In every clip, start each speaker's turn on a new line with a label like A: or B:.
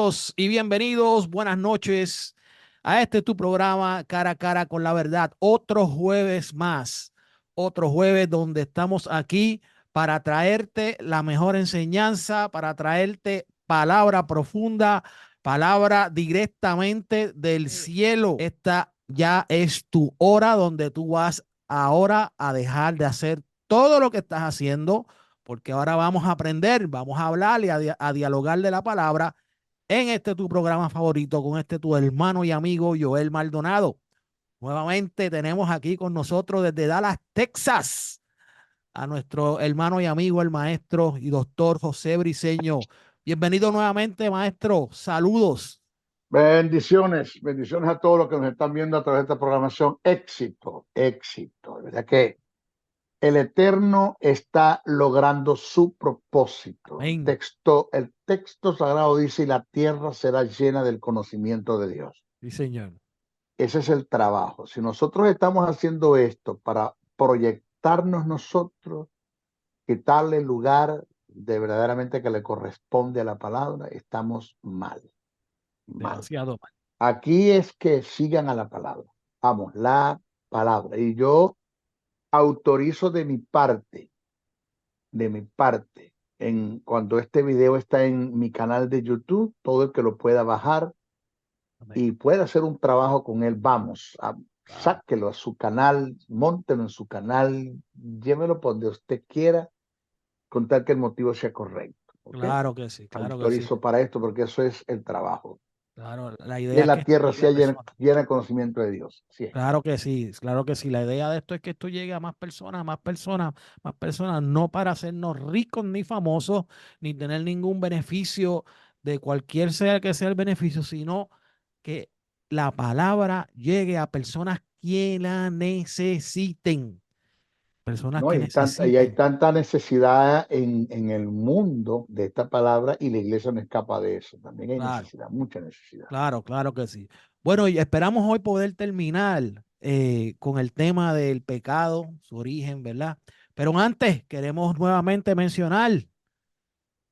A: Bienvenidos y bienvenidos, buenas noches a este tu programa Cara a Cara con la Verdad. Otro jueves más, otro jueves donde estamos aquí para traerte la mejor enseñanza, para traerte palabra profunda, palabra directamente del cielo. Esta ya es tu hora donde tú vas ahora a dejar de hacer todo lo que estás haciendo porque ahora vamos a aprender, vamos a hablar y a dialogar de la palabra en este tu programa favorito con este tu hermano y amigo Joel Maldonado. Nuevamente tenemos aquí con nosotros desde Dallas, Texas, a nuestro hermano y amigo, el maestro y doctor José Briceño. Bienvenido nuevamente, maestro. Saludos.
B: Bendiciones, bendiciones a todos los que nos están viendo a través de esta programación. Éxito, éxito. De verdad que el Eterno está logrando su propósito.
A: Amén.
B: El texto sagrado dice, y la tierra será llena del conocimiento de Dios.
A: Sí, señor.
B: Ese es el trabajo. Si nosotros estamos haciendo esto para proyectarnos nosotros, quitarle el lugar de verdaderamente que le corresponde a la palabra, estamos mal, mal.
A: Demasiado mal.
B: Aquí es que sigan a la palabra. Vamos, la palabra. Y yo autorizo de mi parte, cuando este video está en mi canal de YouTube, todo el que lo pueda bajar
A: Amén.
B: y pueda hacer un trabajo con él, vamos, sáquelo a su canal, móntelo en su canal, llévelo por donde usted quiera, con tal que el motivo sea correcto. ¿Okay?
A: Claro que sí, claro que sí.
B: Autorizo para esto porque eso es el trabajo.
A: Claro, la
B: Y
A: idea
B: en
A: es que
B: la
A: esto
B: tierra
A: llegue a
B: sea llena,
A: personas.
B: llena de conocimiento de Dios. Sí.
A: Claro que sí, claro que sí. La idea de esto es que esto llegue a más personas, más personas, más personas, no para hacernos ricos ni famosos, ni tener ningún beneficio de cualquier sea que sea el beneficio, sino que la palabra llegue a personas que la necesiten. Personas
B: ¿No?
A: que
B: Y hay
A: necesiten.
B: tanta necesidad en el mundo de esta palabra y la iglesia no escapa de eso. También hay
A: Claro,
B: necesidad, mucha necesidad.
A: claro, claro que sí. Bueno, y esperamos hoy poder terminar con el tema del pecado, su origen, ¿verdad? Pero antes queremos nuevamente mencionar, bien,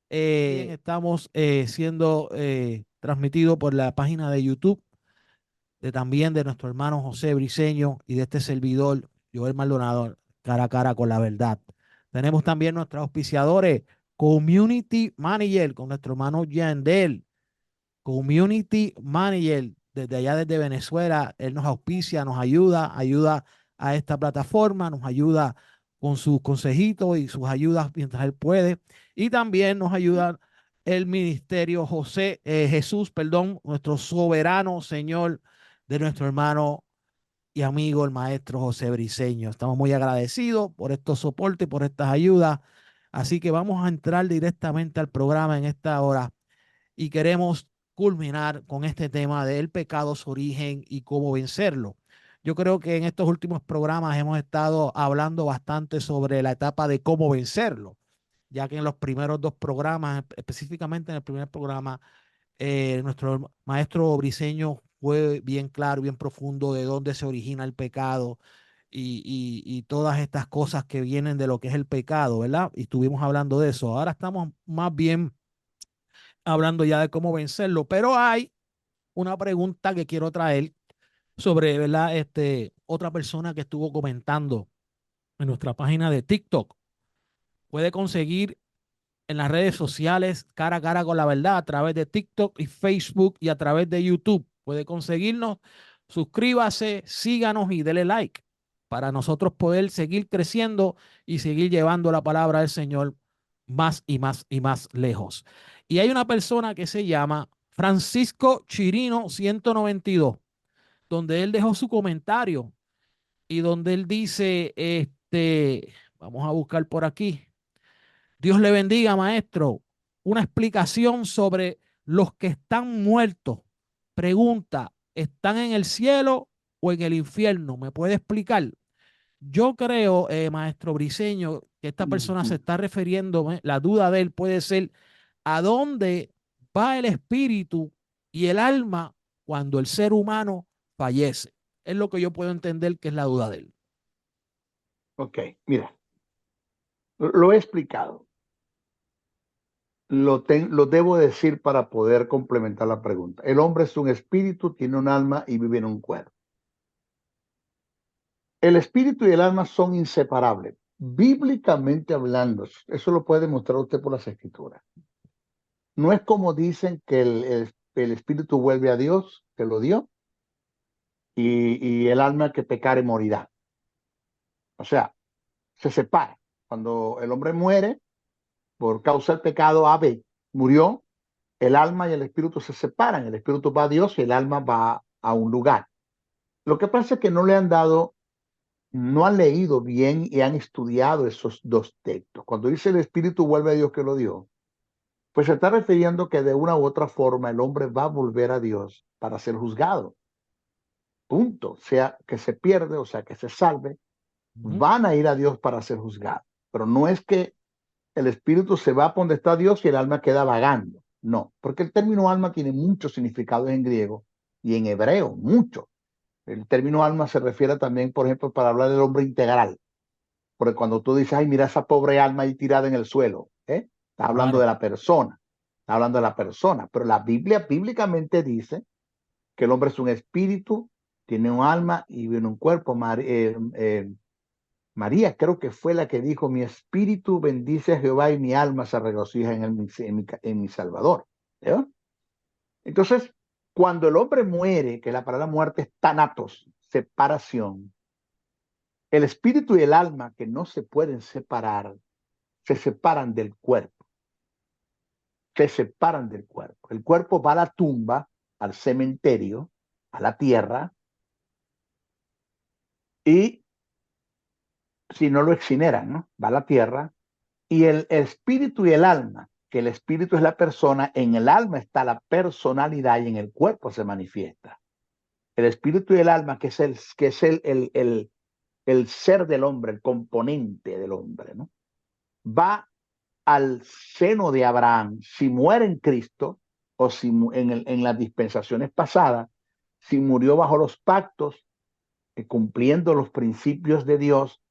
A: estamos siendo transmitidos por la página de YouTube también de nuestro hermano José Briceño y de este servidor, Joel Maldonado, cara a cara con la verdad. Tenemos también nuestros auspiciadores, Community Manager, con nuestro hermano Yandel, Community Manager, desde allá desde Venezuela. Él nos auspicia, nos ayuda, ayuda a esta plataforma, nos ayuda con sus consejitos y sus ayudas mientras él puede. Y también nos ayuda el ministerio Jesús, perdón, nuestro soberano Señor de nuestro hermano y amigo, el maestro José Briceño. Estamos muy agradecidos por estos soportes, por estas ayudas. Así que vamos a entrar directamente al programa en esta hora y queremos culminar con este tema del pecado, su origen y cómo vencerlo. Yo creo que en estos últimos programas hemos estado hablando bastante sobre la etapa de cómo vencerlo, ya que en los primeros dos programas, específicamente en el primer programa, nuestro maestro Briceño fue bien claro, bien profundo de dónde se origina el pecado y todas estas cosas que vienen de lo que es el pecado, ¿verdad? Y estuvimos hablando de eso. Ahora estamos más bien hablando ya de cómo vencerlo, pero hay una pregunta que quiero traer sobre, ¿verdad? Otra persona que estuvo comentando en nuestra página de TikTok. Puede conseguir en las redes sociales cara a cara con la verdad a través de TikTok y Facebook y a través de YouTube. Puede conseguirnos. Suscríbase, síganos y dele like para nosotros poder seguir creciendo y seguir llevando la palabra del Señor más y más y más lejos. Y hay una persona que se llama Francisco Chirino 192, donde él dejó su comentario y donde él dice, vamos a buscar por aquí. Dios le bendiga, maestro. Una explicación sobre los que están muertos. Pregunta, ¿están en el cielo o en el infierno? ¿Me puede explicar? Yo creo, maestro Briceño, que esta persona se está refiriendo, la duda de él puede ser, ¿a dónde va el espíritu y el alma cuando el ser humano fallece? Es lo que yo puedo entender que es la duda de él.
B: Ok, mira, lo he explicado. lo debo decir para poder complementar la pregunta. El hombre es un espíritu, tiene un alma y vive en un cuerpo. El espíritu y el alma son inseparables. Bíblicamente hablando, eso lo puede demostrar usted por las escrituras. No es como dicen que el espíritu vuelve a Dios, que lo dio, y el alma que pecare morirá. O sea, se separa. Cuando el hombre muere por causa del pecado, Abel murió, el alma y el espíritu se separan. El espíritu va a Dios y el alma va a un lugar. Lo que pasa es que no han leído bien y han estudiado esos dos textos. Cuando dice el espíritu vuelve a Dios que lo dio, pues se está refiriendo que de una u otra forma el hombre va a volver a Dios para ser juzgado. Punto. Sea que se pierde, o sea que se salve,
A: Ujú.
B: van a ir a Dios para ser juzgados. Pero no es que el espíritu se va a donde está Dios y el alma queda vagando. No, porque el término alma tiene muchos significados en griego y en hebreo, mucho. El término alma se refiere también, por ejemplo, para hablar del hombre integral. Porque cuando tú dices, ay, mira esa pobre alma ahí tirada en el suelo, está hablando de
A: Claro.
B: la persona, está hablando de la persona. Pero la Biblia bíblicamente dice que el hombre es un espíritu, tiene un alma y vive en un cuerpo. María creo que fue la que dijo, mi espíritu bendice a Jehová y mi alma se regocija en mi Salvador. ¿Eh? Entonces, cuando el hombre muere, que la palabra muerte es tanatos, separación, el espíritu y el alma que no se pueden separar, se separan del cuerpo, se separan del cuerpo. El cuerpo va a la tumba, al cementerio, a la tierra, y si no lo excineran, ¿no? Va a la tierra, y el espíritu y el alma, que el espíritu es la persona, en el alma está la personalidad y en el cuerpo se manifiesta. El espíritu y el alma, que es el ser del hombre, el componente del hombre, ¿no? Va al seno de Abraham, si muere en Cristo, o si en las dispensaciones pasadas, si murió bajo los pactos, cumpliendo los principios de Dios,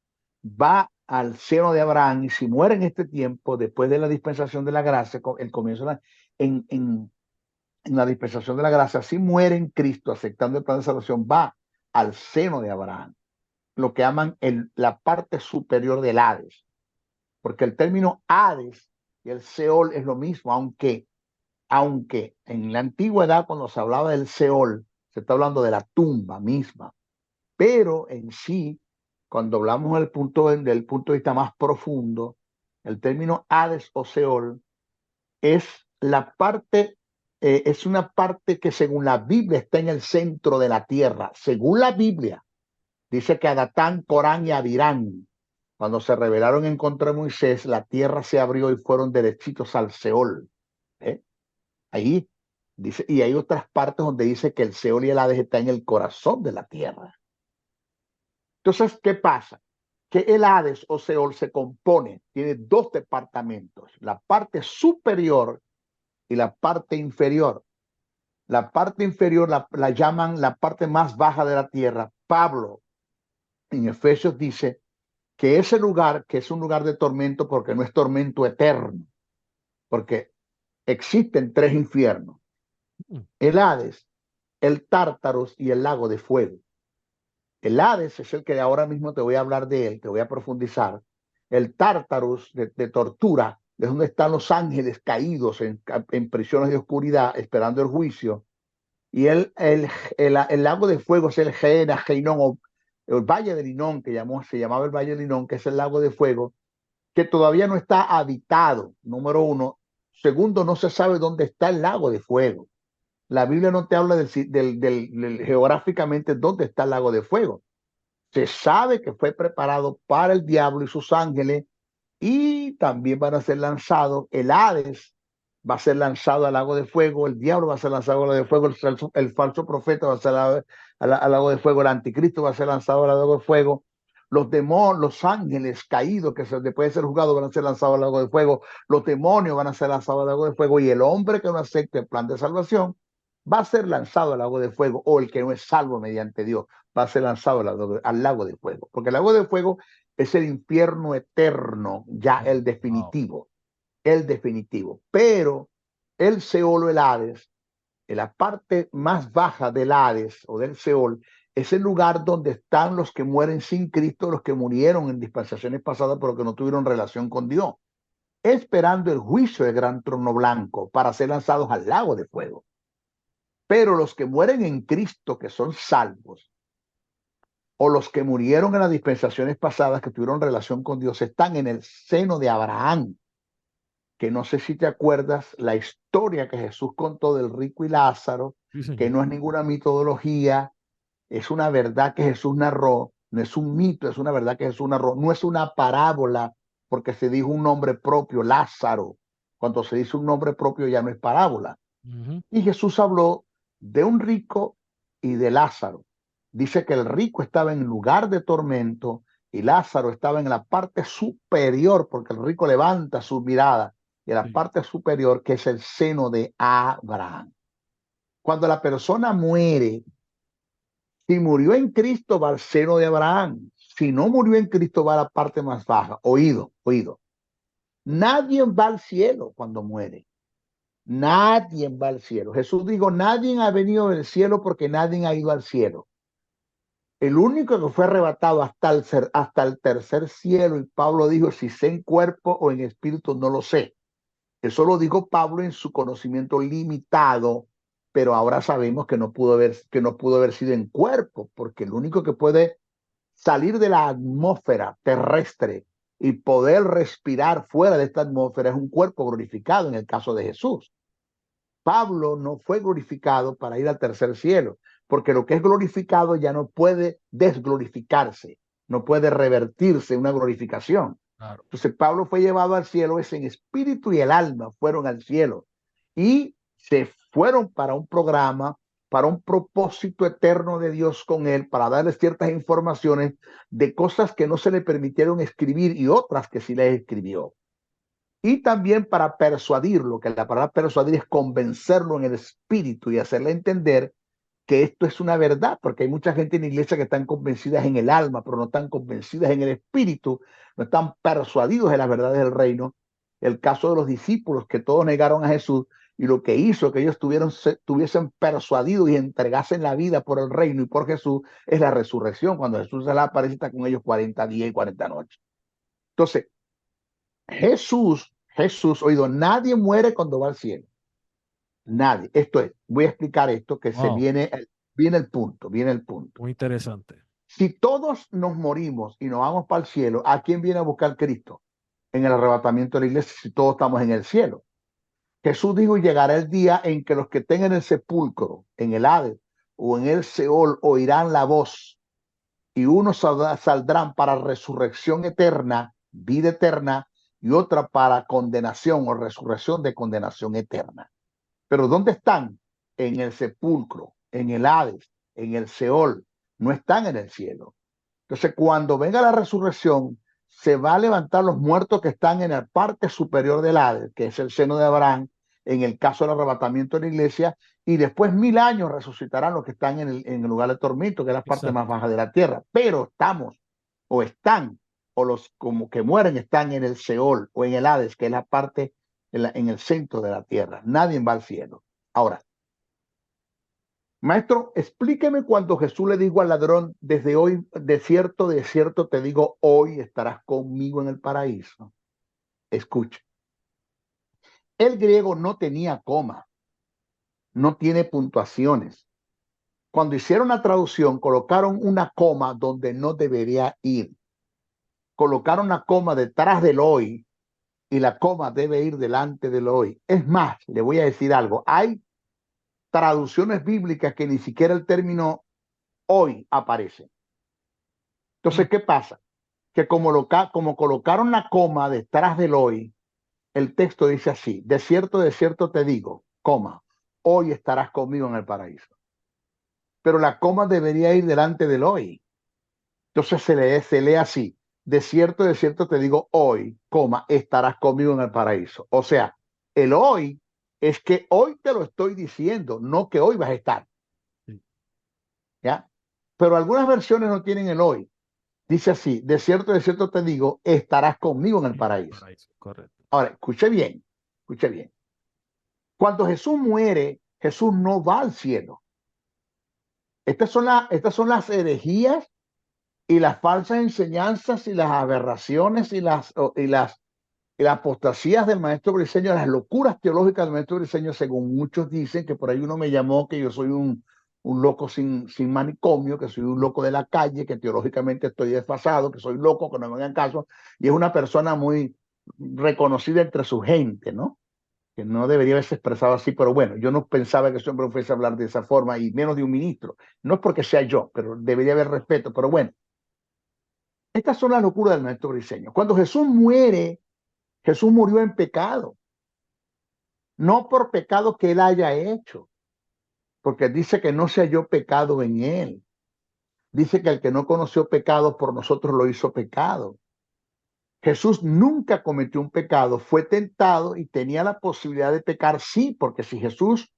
B: va al seno de Abraham y si muere en este tiempo, después de la dispensación de la gracia, el comienzo en la dispensación de la gracia, si muere en Cristo aceptando el plan de salvación, va al seno de Abraham, lo que llaman la parte superior del Hades, porque el término Hades y el Seol es lo mismo, aunque en la antigüedad cuando se hablaba del Seol, se está hablando de la tumba misma, pero en sí, cuando hablamos del punto de vista más profundo, el término Hades o Seol es es una parte que según la Biblia está en el centro de la tierra. Según la Biblia, dice que a Datán, Corán y Abirán, cuando se rebelaron en contra de Moisés, la tierra se abrió y fueron derechitos al Seol. ¿eh? Ahí dice, y hay otras partes donde dice que el Seol y el Hades están en el corazón de la tierra. Entonces, ¿qué pasa? Que el Hades o Seol se compone, tiene dos departamentos, la parte superior y la parte inferior. La parte inferior la llaman la parte más baja de la tierra. Pablo en Efesios dice que ese lugar, que es un lugar de tormento porque no es tormento eterno, porque existen tres infiernos,
A: Mm.
B: el Hades, el Tártaros y el lago de fuego. El Hades es el que ahora mismo te voy a hablar de él, te voy a profundizar. El Tártaros de tortura, es donde están los ángeles caídos en prisiones de oscuridad esperando el juicio. Y el lago de fuego es el Gehenna, Geinón, o el Valle de Linón, se llamaba el Valle de Linón, que es el lago de fuego, que todavía no está habitado, número uno. Segundo, no se sabe dónde está el lago de fuego. La Biblia no te habla geográficamente dónde está el lago de fuego. Se sabe que fue preparado para el diablo y sus ángeles y también van a ser lanzados. El Hades va a ser lanzado al lago de fuego, el diablo va a ser lanzado al lago de fuego, el falso profeta va a ser al lago de fuego, el anticristo va a ser lanzado al lago de fuego. Los demonios, los ángeles caídos que después de ser juzgados van a ser lanzados al lago de fuego, los demonios van a ser lanzados al lago de fuego y el hombre que no acepte el plan de salvación va a ser lanzado al lago de fuego, o el que no es salvo mediante Dios va a ser lanzado al lago de fuego, porque el lago de fuego es el infierno eterno, ya el
A: Wow.
B: definitivo. el definitivo. Pero el Seol o el Hades, en la parte más baja del Hades o del Seol, es el lugar donde están los que mueren sin Cristo, los que murieron en dispensaciones pasadas, pero que no tuvieron relación con Dios, esperando el juicio del gran trono blanco para ser lanzados al lago de fuego. Pero los que mueren en Cristo, que son salvos, o los que murieron en las dispensaciones pasadas, que tuvieron relación con Dios, están en el seno de Abraham, que no sé si te acuerdas la historia que Jesús contó del rico y Lázaro,
A: Sí,
B: que
A: señor.
B: no es ninguna mitología, es una verdad que Jesús narró, no es un mito, es una verdad que Jesús narró, no es una parábola, porque se dijo un nombre propio, Lázaro. Cuando se dice un nombre propio ya no es parábola.
A: Ujú.
B: Y Jesús habló de un rico y de Lázaro. Dice que el rico estaba en lugar de tormento y Lázaro estaba en la parte superior, porque el rico levanta su mirada y la
A: Sí.
B: parte superior, que es el seno de Abraham. Cuando la persona muere, si murió en Cristo, va al seno de Abraham. Si no murió en Cristo, va a la parte más baja. Oído, oído. Nadie va al cielo cuando muere. Nadie va al cielo. Jesús dijo, nadie ha venido del cielo porque nadie ha ido al cielo. El único que fue arrebatado hasta el tercer cielo, y Pablo dijo, si sé en cuerpo o en espíritu, no lo sé. Eso lo dijo Pablo en su conocimiento limitado, pero ahora sabemos que no pudo haber sido en cuerpo, porque el único que puede salir de la atmósfera terrestre y poder respirar fuera de esta atmósfera es un cuerpo glorificado en el caso de Jesús. Pablo no fue glorificado para ir al tercer cielo, porque lo que es glorificado ya no puede desglorificarse, no puede revertirse en una glorificación.
A: Claro.
B: Entonces Pablo fue llevado al cielo, es en espíritu y el alma fueron al cielo y se fueron para un programa, para un propósito eterno de Dios con él, para darle ciertas informaciones de cosas que no se le permitieron escribir y otras que sí les escribió. Y también para persuadirlo, que la palabra persuadir es convencerlo en el espíritu y hacerle entender que esto es una verdad, porque hay mucha gente en la iglesia que están convencidas en el alma, pero no están convencidas en el espíritu, no están persuadidos de las verdades del reino. El caso de los discípulos, que todos negaron a Jesús, y lo que hizo que ellos tuviesen persuadido y entregasen la vida por el reino y por Jesús es la resurrección, cuando Jesús se la aparece está con ellos 40 días y 40 noches. Entonces, Jesús, oído, nadie muere cuando va al cielo. Nadie. Esto es, voy a explicar esto que
A: Wow,
B: viene el punto, viene el punto.
A: muy interesante.
B: Si todos nos morimos y nos vamos para el cielo, ¿a quién viene a buscar Cristo? En el arrebatamiento de la iglesia, si todos estamos en el cielo. Jesús dijo, llegará el día en que los que estén en el sepulcro, en el Hades o en el Seol, oirán la voz y unos saldrán para resurrección eterna, vida eterna, y otra para condenación o resurrección de condenación eterna. Pero ¿dónde están? En el sepulcro, en el Hades, en el Seol, no están en el cielo. Entonces, cuando venga la resurrección, se va a levantar los muertos que están en la parte superior del Hades, que es el seno de Abraham, en el caso del arrebatamiento de la iglesia, y después 1000 años resucitarán los que están en el lugar de tormento, que es la parte más
A: Exacto.
B: baja de la tierra. Pero o están, o los como que mueren están en el Seol o en el Hades, que es la parte en el centro de la tierra. Nadie va al cielo. Ahora, maestro, explíqueme cuando Jesús le dijo al ladrón, desde hoy, de cierto te digo, hoy estarás conmigo en el paraíso. Escuche, el griego no tenía coma, no tiene puntuaciones. Cuando hicieron la traducción, colocaron una coma donde no debería ir. Colocaron la coma detrás del hoy y la coma debe ir delante del hoy. Es más, le voy a decir algo, hay traducciones bíblicas que ni siquiera el término hoy aparece.
A: Mm.
B: Entonces, ¿qué pasa? Que como colocaron la coma detrás del hoy, el texto dice así, de cierto te digo, coma, hoy estarás conmigo en el paraíso. Pero la coma debería ir delante del hoy. Entonces se lee así, de cierto te digo, hoy, coma, estarás conmigo en el paraíso. O sea, el hoy es que hoy te lo estoy diciendo, no que hoy vas a estar,
A: Sí.
B: ¿ya? Pero algunas versiones no tienen el hoy. Dice así, de cierto te digo, estarás conmigo en el paraíso.
A: Paraíso, correcto.
B: Ahora, escuche bien, escuche bien. Cuando Jesús muere, Jesús no va al cielo. Estas son las herejías y las falsas enseñanzas y las aberraciones y las apostasías del maestro Briseño, las locuras teológicas del maestro Briseño, según muchos dicen, que por ahí uno me llamó que yo soy un loco sin manicomio, que soy un loco de la calle, que teológicamente estoy desfasado, que soy loco, que no me hagan caso, y es una persona muy reconocida entre su gente, ¿no? Que no debería haberse expresado así, pero bueno, yo no pensaba que ese hombre fuese a hablar de esa forma, y menos de un ministro. No es porque sea yo, pero debería haber respeto, pero bueno. Estas son las locuras del maestro Briseño. Cuando Jesús muere, Jesús murió en pecado, no por pecado que él haya hecho, porque dice que no se halló pecado en él. Dice que el que no conoció pecado por nosotros lo hizo pecado. Jesús nunca cometió un pecado, fue tentado y tenía la posibilidad de pecar, sí, porque si Jesús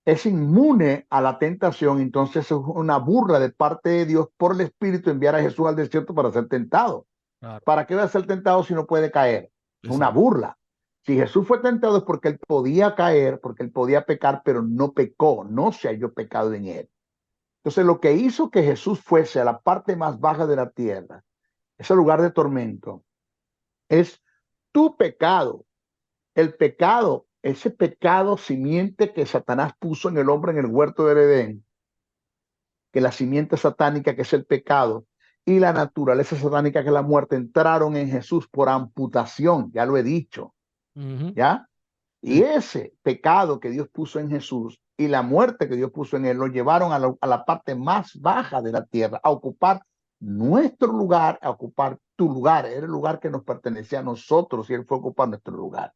B: es inmune a la tentación, entonces es una burla de parte de Dios por el Espíritu enviar a Jesús al desierto para ser tentado.
A: Claro,
B: ¿Para qué va a ser tentado si no puede caer? Es una
A: exacto.
B: burla. Si Jesús fue tentado es porque él podía caer, porque él podía pecar, pero no pecó, no se halló pecado en él. Entonces lo que hizo que Jesús fuese a la parte más baja de la tierra, ese lugar de tormento, es tu pecado. El pecado, ese pecado simiente que Satanás puso en el hombre en el huerto del Edén, que la simiente satánica que es el pecado y la naturaleza satánica que es la muerte entraron en Jesús por amputación, ya lo he dicho,
A: Ujú.
B: ¿ya? Y
A: Sí.
B: ese pecado que Dios puso en Jesús y la muerte que Dios puso en él lo llevaron a la parte más baja de la tierra, a ocupar nuestro lugar, a ocupar tu lugar. Era el lugar que nos pertenecía a nosotros y él fue a ocupar nuestro lugar.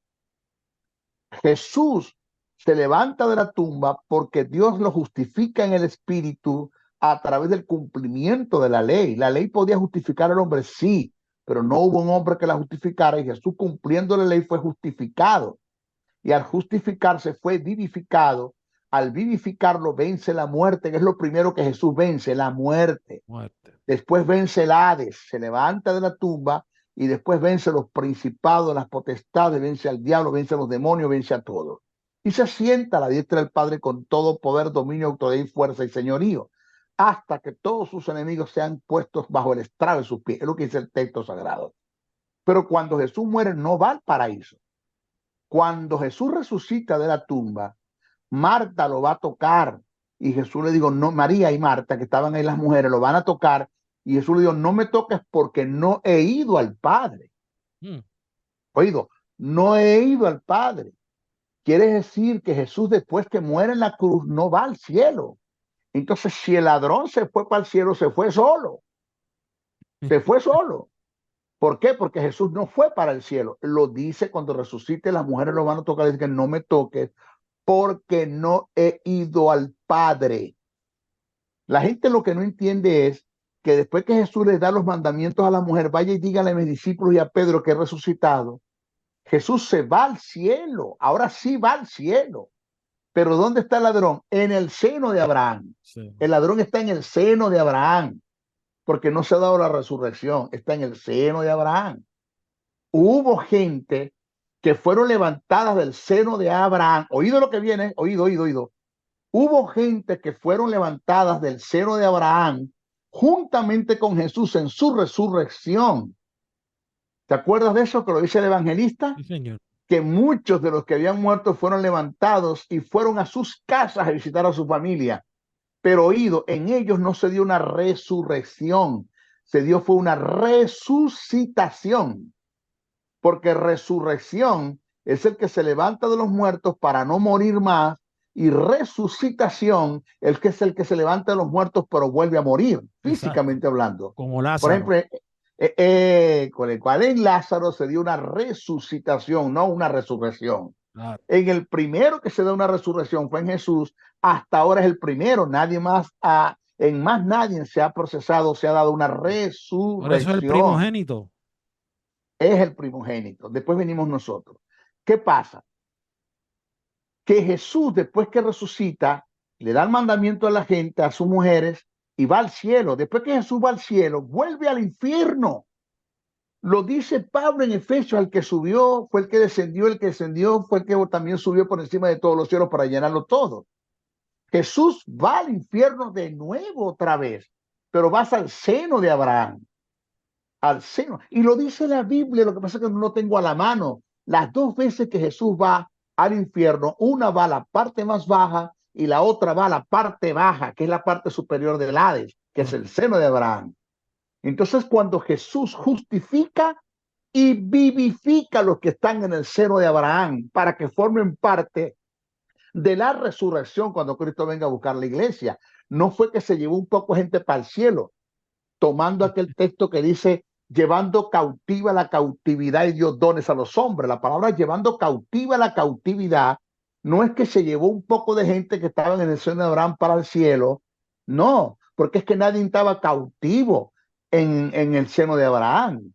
B: Jesús se levanta de la tumba porque Dios lo justifica en el espíritu a través del cumplimiento de la ley. La ley podía justificar al hombre, sí, pero no hubo un hombre que la justificara y Jesús cumpliendo la ley fue justificado. Y al justificarse fue vivificado. Al vivificarlo vence la muerte, que es lo primero que Jesús vence, la muerte.
A: Muerte.
B: Después vence el Hades, se levanta de la tumba y después vence los principados, las potestades, vence al diablo, vence a los demonios, vence a todos. Y se sienta a la diestra del Padre con todo poder, dominio, autoridad y fuerza y señorío, hasta que todos sus enemigos sean puestos bajo el estrado de sus pies. Es lo que dice el texto sagrado. Pero cuando Jesús muere, no va al paraíso. Cuando Jesús resucita de la tumba, Marta lo va a tocar. Y Jesús le dijo, no, María y Marta, que estaban ahí las mujeres, lo van a tocar. Y Jesús le dijo, no me toques porque no he ido al Padre.
A: Mm.
B: Oído, no he ido al Padre. Quiere decir que Jesús después que muere en la cruz no va al cielo. Entonces, si el ladrón se fue para el cielo, se fue solo. Se fue solo. ¿Por qué? Porque Jesús no fue para el cielo. Lo dice cuando resucite, las mujeres lo van a tocar y dicen que no me toques porque no he ido al Padre. La gente lo que no entiende es que después que Jesús les da los mandamientos a la mujer, vaya y dígale a mis discípulos y a Pedro que he resucitado, Jesús se va al cielo, ahora sí va al cielo. Pero ¿dónde está el ladrón? En el seno de Abraham.
A: Sí.
B: El ladrón está en el seno de Abraham, porque no se ha dado la resurrección, está en el seno de Abraham. Hubo gente que fueron levantadas del seno de Abraham. Oído lo que viene, oído, oído, oído. Hubo gente que fueron levantadas del seno de Abraham juntamente con Jesús en su resurrección. ¿Te acuerdas de eso que lo dice el evangelista?
A: Sí, señor.
B: Que muchos de los que habían muerto fueron levantados y fueron a sus casas a visitar a su familia. Pero oído, en ellos no se dio una resurrección, se dio fue una resucitación, porque resurrección es el que se levanta de los muertos para no morir más, y resucitación el que es el que se levanta de los muertos pero vuelve a morir,
A: Exacto.
B: físicamente hablando.
A: Como
B: Por
A: Lázaro.
B: ejemplo, con el cual en Lázaro se dio una resucitación, no una resurrección.
A: Claro.
B: En el primero que se da una resurrección fue en Jesús, hasta ahora es el primero, nadie más en más nadie se ha procesado, se ha dado una
A: Por eso es el
B: resurrección.
A: primogénito.
B: Es el primogénito. Después venimos nosotros. ¿Qué pasa? Que Jesús, después que resucita, le da el mandamiento a la gente, a sus mujeres, y va al cielo. Después que Jesús va al cielo, vuelve al infierno. Lo dice Pablo en Efesios, al que subió, fue el que descendió, fue el que también subió por encima de todos los cielos para llenarlo todo. Jesús va al infierno de nuevo otra vez, pero vas al seno de Abraham, al seno. Y lo dice la Biblia, lo que pasa es que no lo tengo a la mano. Las dos veces que Jesús va al infierno, una va a la parte más baja y la otra va a la parte baja, que es la parte superior del Hades, que es el seno de Abraham. Entonces, cuando Jesús justifica y vivifica a los que están en el seno de Abraham para que formen parte de la resurrección cuando Cristo venga a buscar la iglesia. No fue que se llevó un poco de gente para el cielo, tomando aquel texto que dice llevando cautiva la cautividad y dio dones a los hombres. La palabra llevando cautiva la cautividad no es que se llevó un poco de gente que estaban en el seno de Abraham para el cielo, no, porque es que nadie estaba cautivo en el seno de Abraham.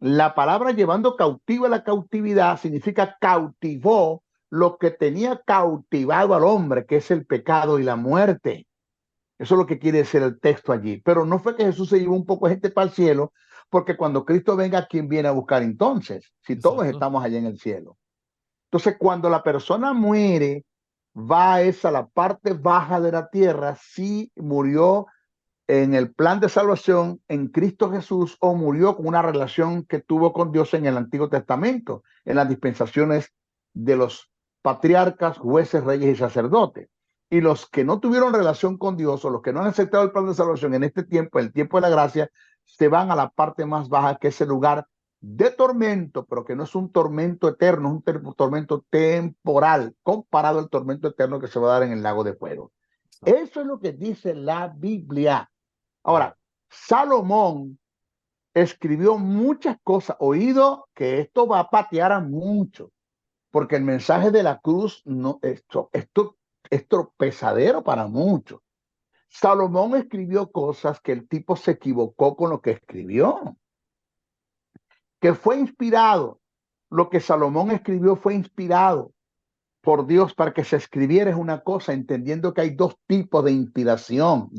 B: La palabra llevando cautiva la cautividad significa cautivó lo que tenía cautivado al hombre, que es el pecado y la muerte. Eso es lo que quiere decir el texto allí. Pero no fue que Jesús se llevó un poco de gente para el cielo, porque cuando Cristo venga, ¿quién viene a buscar entonces? Si todos
A: Exacto.
B: estamos allá en el cielo. Entonces, cuando la persona muere, va a esa la parte baja de la tierra, si murió en el plan de salvación en Cristo Jesús o murió con una relación que tuvo con Dios en el Antiguo Testamento, en las dispensaciones de los patriarcas, jueces, reyes y sacerdotes. Y los que no tuvieron relación con Dios o los que no han aceptado el plan de salvación en este tiempo, el tiempo de la gracia, se van a la parte más baja, que es el lugar de tormento, pero que no es un tormento eterno, es un tormento temporal, comparado al tormento eterno que se va a dar en el lago de fuego. Eso es lo que dice la Biblia. Ahora, Salomón escribió muchas cosas, oído que esto va a patear a muchos, porque el mensaje de la cruz no, esto es tropezadero para muchos. Salomón escribió cosas que el tipo se equivocó con lo que escribió, que fue inspirado. Lo que Salomón escribió fue inspirado por Dios para que se escribiera es una cosa, entendiendo que hay dos tipos de inspiración.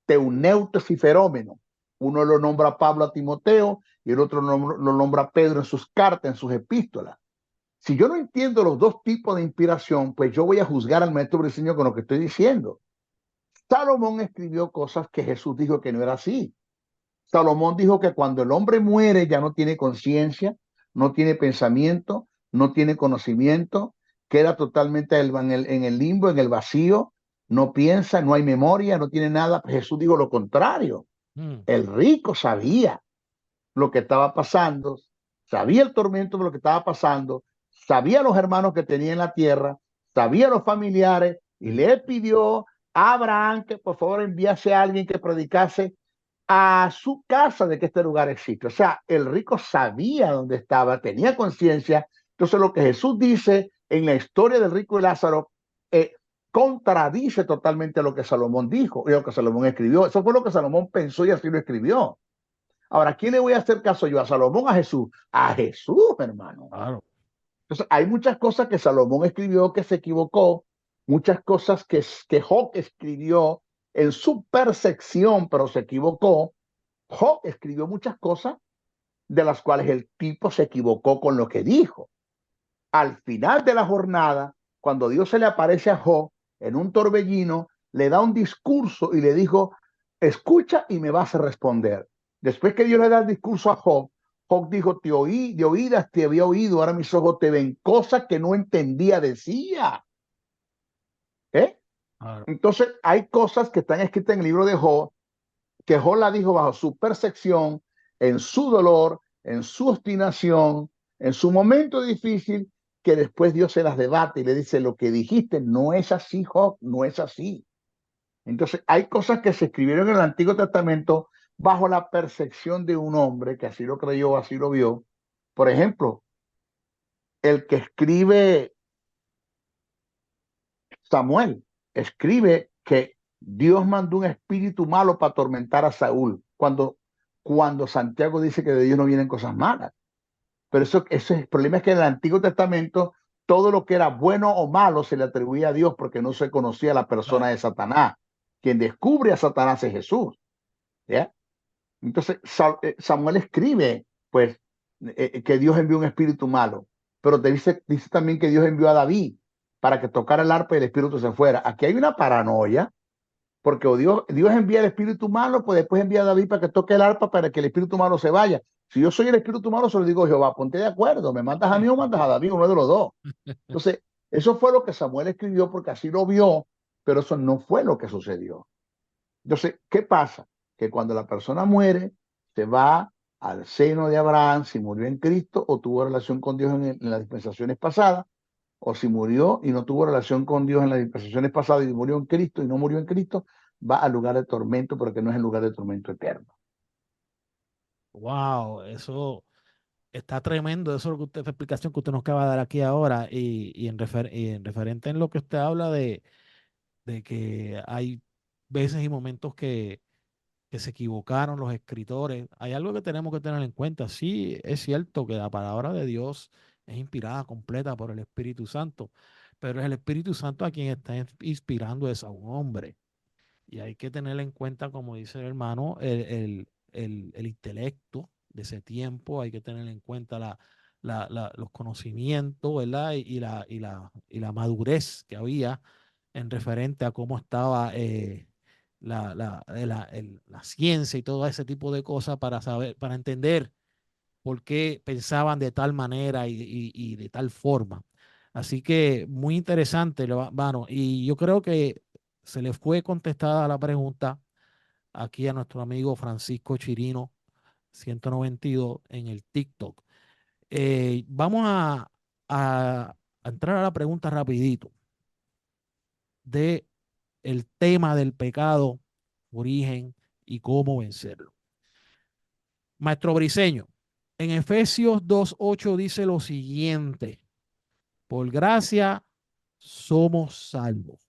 B: Teuneutos y fenómenos. Uno lo nombra Pablo a Timoteo y el otro lo nombra Pedro en sus cartas, en sus epístolas. Si yo no entiendo los dos tipos de inspiración, pues yo voy a juzgar al maestro briseño con lo que estoy diciendo. Salomón escribió cosas que Jesús dijo que no era así. Salomón dijo que cuando el hombre muere ya no tiene conciencia, no tiene pensamiento, no tiene conocimiento, queda totalmente en el limbo, en el vacío, no piensa, no hay memoria, no tiene nada. Jesús dijo lo contrario. El rico sabía lo que estaba pasando, sabía el tormento de lo que estaba pasando, sabía los hermanos que tenía en la tierra, sabía los familiares y le pidió a Abraham que por favor enviase a alguien que predicase a su casa de que este lugar existe. O sea, el rico sabía dónde estaba, tenía conciencia. Entonces lo que Jesús dice en la historia del rico y Lázaro contradice totalmente lo que Salomón dijo y lo que Salomón escribió. Eso fue lo que Salomón pensó y así lo escribió. Ahora, ¿a quién le voy a hacer caso yo? ¿A Salomón o a Jesús? A Jesús, hermano.
A: Claro.
B: Entonces, hay muchas cosas que Salomón escribió que se equivocó, muchas cosas que Job escribió en su percepción, pero se equivocó. Job escribió muchas cosas de las cuales el tipo se equivocó con lo que dijo. Al final de la jornada, cuando Dios se le aparece a Job en un torbellino, le da un discurso y le dijo, escucha y me vas a responder. Después que Dios le da el discurso a Job, Job dijo, te oí, de oídas te había oído, ahora mis ojos te ven, cosas que no entendía, decía. ¿Eh?
A: Claro.
B: Entonces, hay cosas que están escritas en el libro de Job, que Job la dijo bajo su percepción, en su dolor, en su obstinación, en su momento difícil, que después Dios se las debate y le dice, lo que dijiste no es así, Job, no es así. Entonces, hay cosas que se escribieron en el Antiguo Testamento bajo la percepción de un hombre que así lo creyó, así lo vio. Por ejemplo, el que escribe Samuel, escribe que Dios mandó un espíritu malo para atormentar a Saúl, cuando Santiago dice que de Dios no vienen cosas malas. Pero el problema es que en el Antiguo Testamento todo lo que era bueno o malo se le atribuía a Dios porque no se conocía la persona
A: Claro.
B: de Satanás. Quien descubre a Satanás es Jesús. ¿Ya? Entonces Samuel escribe, pues, que Dios envió un espíritu malo, pero te dice también que Dios envió a David para que tocara el arpa y el espíritu se fuera. Aquí hay una paranoia, porque Dios envía el espíritu malo, pues después envía a David para que toque el arpa para que el espíritu malo se vaya. Si yo soy el espíritu malo, se lo digo, Jehová, ponte de acuerdo, me mandas a mí o mandas a David, uno de los dos. Entonces, eso fue lo que Samuel escribió porque así lo vio, pero eso no fue lo que sucedió. Entonces, ¿qué pasa? Que cuando la persona muere, se va al seno de Abraham, si murió en Cristo o tuvo relación con Dios en las dispensaciones pasadas, o si murió y no tuvo relación con Dios en las dispensaciones pasadas y murió en Cristo y no murió en Cristo, va al lugar de tormento, pero que no es el lugar de tormento eterno.
A: Wow, eso está tremendo, eso es lo que usted, esa explicación que usted nos acaba de dar aquí ahora, y en referente en lo que usted habla de que hay veces y momentos que se equivocaron los escritores. Hay algo que tenemos que tener en cuenta. Sí, es cierto que la palabra de Dios es inspirada completa por el Espíritu Santo, pero es el Espíritu Santo a quien está inspirando es a un hombre. Y hay que tener en cuenta, como dice el hermano, el intelecto de ese tiempo, hay que tener en cuenta los conocimientos, ¿verdad? Y la madurez que había en referente a cómo estaba la ciencia y todo ese tipo de cosas para saber, para entender por qué pensaban de tal manera y de tal forma. Así que muy interesante, hermano. Y yo creo que se le fue contestada la pregunta aquí a nuestro amigo Francisco Chirino 192 en el TikTok. Vamos a entrar a la pregunta rapidito de el tema del pecado, origen y cómo vencerlo. Maestro Briseño, en Efesios 2:8 dice lo siguiente: por gracia somos salvos.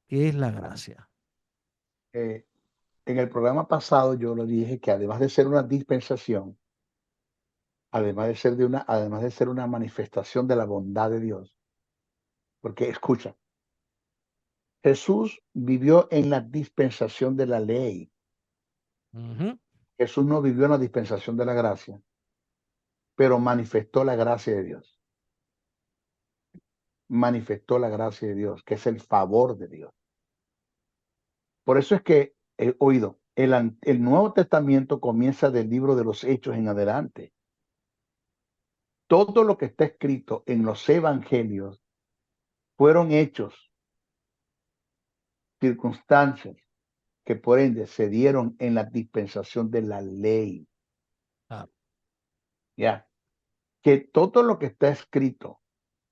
A: ¿Qué es la gracia?
B: Eh, en el programa pasado yo lo dije que además de ser una dispensación, además de ser una manifestación de la bondad de Dios, porque escucha, Jesús vivió en la dispensación de la ley.
A: Ujú.
B: Jesús no vivió en la dispensación de la gracia, pero manifestó la gracia de Dios. Manifestó la gracia de Dios, que es el favor de Dios. Por eso es que he oído, el Nuevo Testamento comienza del libro de los Hechos en adelante. Todo lo que está escrito en los evangelios fueron hechos, circunstancias que por ende se dieron en la dispensación de la ley.
A: Ah,
B: Ya, que todo lo que está escrito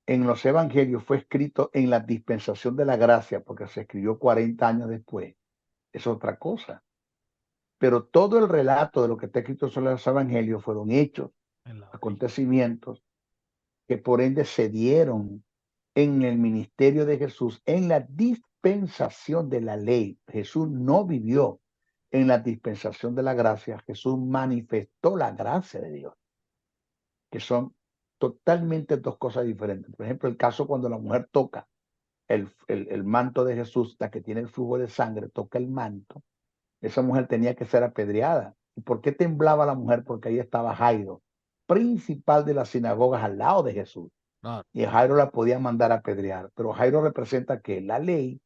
B: en los evangelios fue escrito en la dispensación de la gracia, porque se escribió 40 años después, es otra cosa. Pero todo el relato de lo que está escrito sobre los evangelios fueron hechos,
A: en la ley.
B: acontecimientos que por ende se dieron en el ministerio de Jesús, en la dispensación de la ley. Jesús no vivió en la dispensación de la gracia, Jesús manifestó la gracia de Dios, que son totalmente dos cosas diferentes. Por ejemplo, el caso cuando la mujer toca el manto de Jesús, la que tiene el flujo de sangre, toca el manto, esa mujer tenía que ser apedreada. ¿Y por qué temblaba la mujer? Porque ahí estaba Jairo, principal de las sinagogas al lado de Jesús.
A: Ah,
B: Y Jairo la podía mandar a apedrear, pero Jairo representa que la ley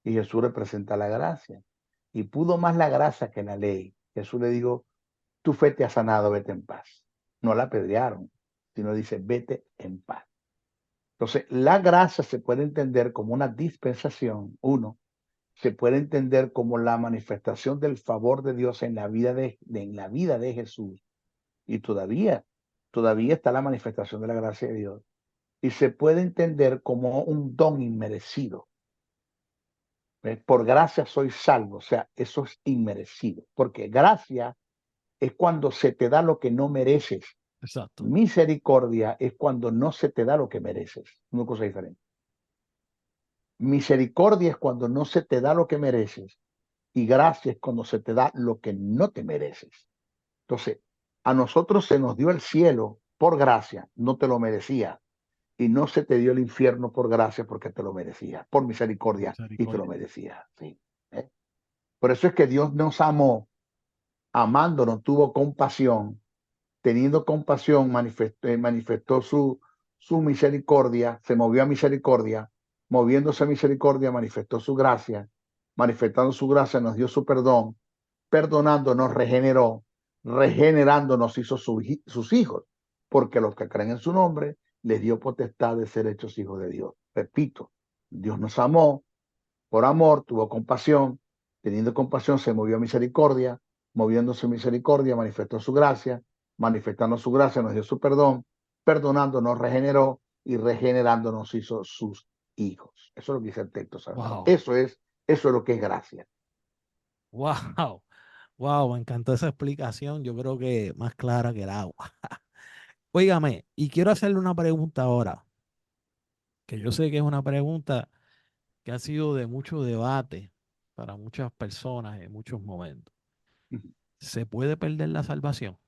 B: y Jesús representa la gracia. Y pudo más la gracia que la ley. Jesús le dijo, tu fe te ha sanado, vete en paz. No la apedrearon, sino dice, vete en paz. Entonces, la gracia se puede entender como una dispensación, uno, se puede entender como la manifestación del favor de Dios en la vida en la vida de Jesús. Y todavía está la manifestación de la gracia de Dios. Y se puede entender como un don inmerecido. Por gracia soy salvo, o sea, eso es inmerecido, porque gracia es cuando se te da lo que no mereces.
A: exacto.
B: Misericordia es cuando no se te da lo que mereces. Una cosa diferente. Misericordia es cuando no se te da lo que mereces y gracia es cuando se te da lo que no te mereces. Entonces, a nosotros se nos dio el cielo por gracia, no te lo merecía, y no se te dio el infierno por gracia porque te lo merecía, por misericordia y te lo
A: Misericordia.
B: merecía. Sí. ¿Eh? Por eso es que Dios nos amó amándonos, tuvo compasión, teniendo compasión, manifestó su misericordia, se movió a misericordia, moviéndose a misericordia, manifestó su gracia, manifestando su gracia, nos dio su perdón, perdonando, nos regeneró, regenerando, nos hizo sus hijos, porque los que creen en su nombre les dio potestad de ser hechos hijos de Dios. Repito, Dios nos amó, por amor, tuvo compasión, teniendo compasión se movió a misericordia, moviéndose a misericordia, manifestó su gracia, manifestando su gracia nos dio su perdón, perdonando nos regeneró y regenerando nos hizo sus hijos. Eso es lo que dice el texto sagrado.
A: Wow,
B: Eso es lo que es gracia.
A: wow, wow, me encantó esa explicación. Yo creo que más clara que el agua. Óigame, y quiero hacerle una pregunta ahora, que yo sé que es una pregunta que ha sido de mucho debate para muchas personas en muchos momentos. ¿Se puede perder la salvación?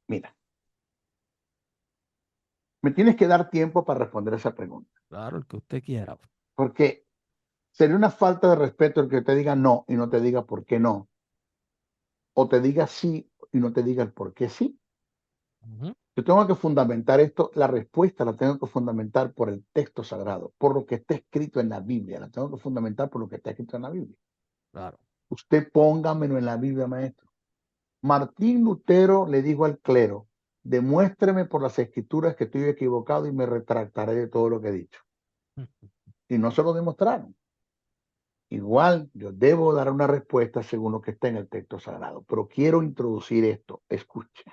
B: Mira, me tienes que dar tiempo para responder esa pregunta,
A: Claro, el que usted quiera.
B: porque sería una falta de respeto el que te diga no y no te diga por qué no, o te diga sí y no te diga el por qué sí.
A: Ujú.
B: Yo tengo que fundamentar esto, la respuesta la tengo que fundamentar por el texto sagrado, por lo que está escrito en la Biblia, la tengo que fundamentar por lo que está escrito en la Biblia.
A: Claro.
B: Usted póngamelo en la Biblia, maestro. Martín Lutero le dijo al clero, demuéstreme por las escrituras que estoy equivocado y me retractaré de todo lo que he dicho. Y no se lo demostraron. Igual yo debo dar una respuesta según lo que está en el texto sagrado, pero quiero introducir esto. Escuche.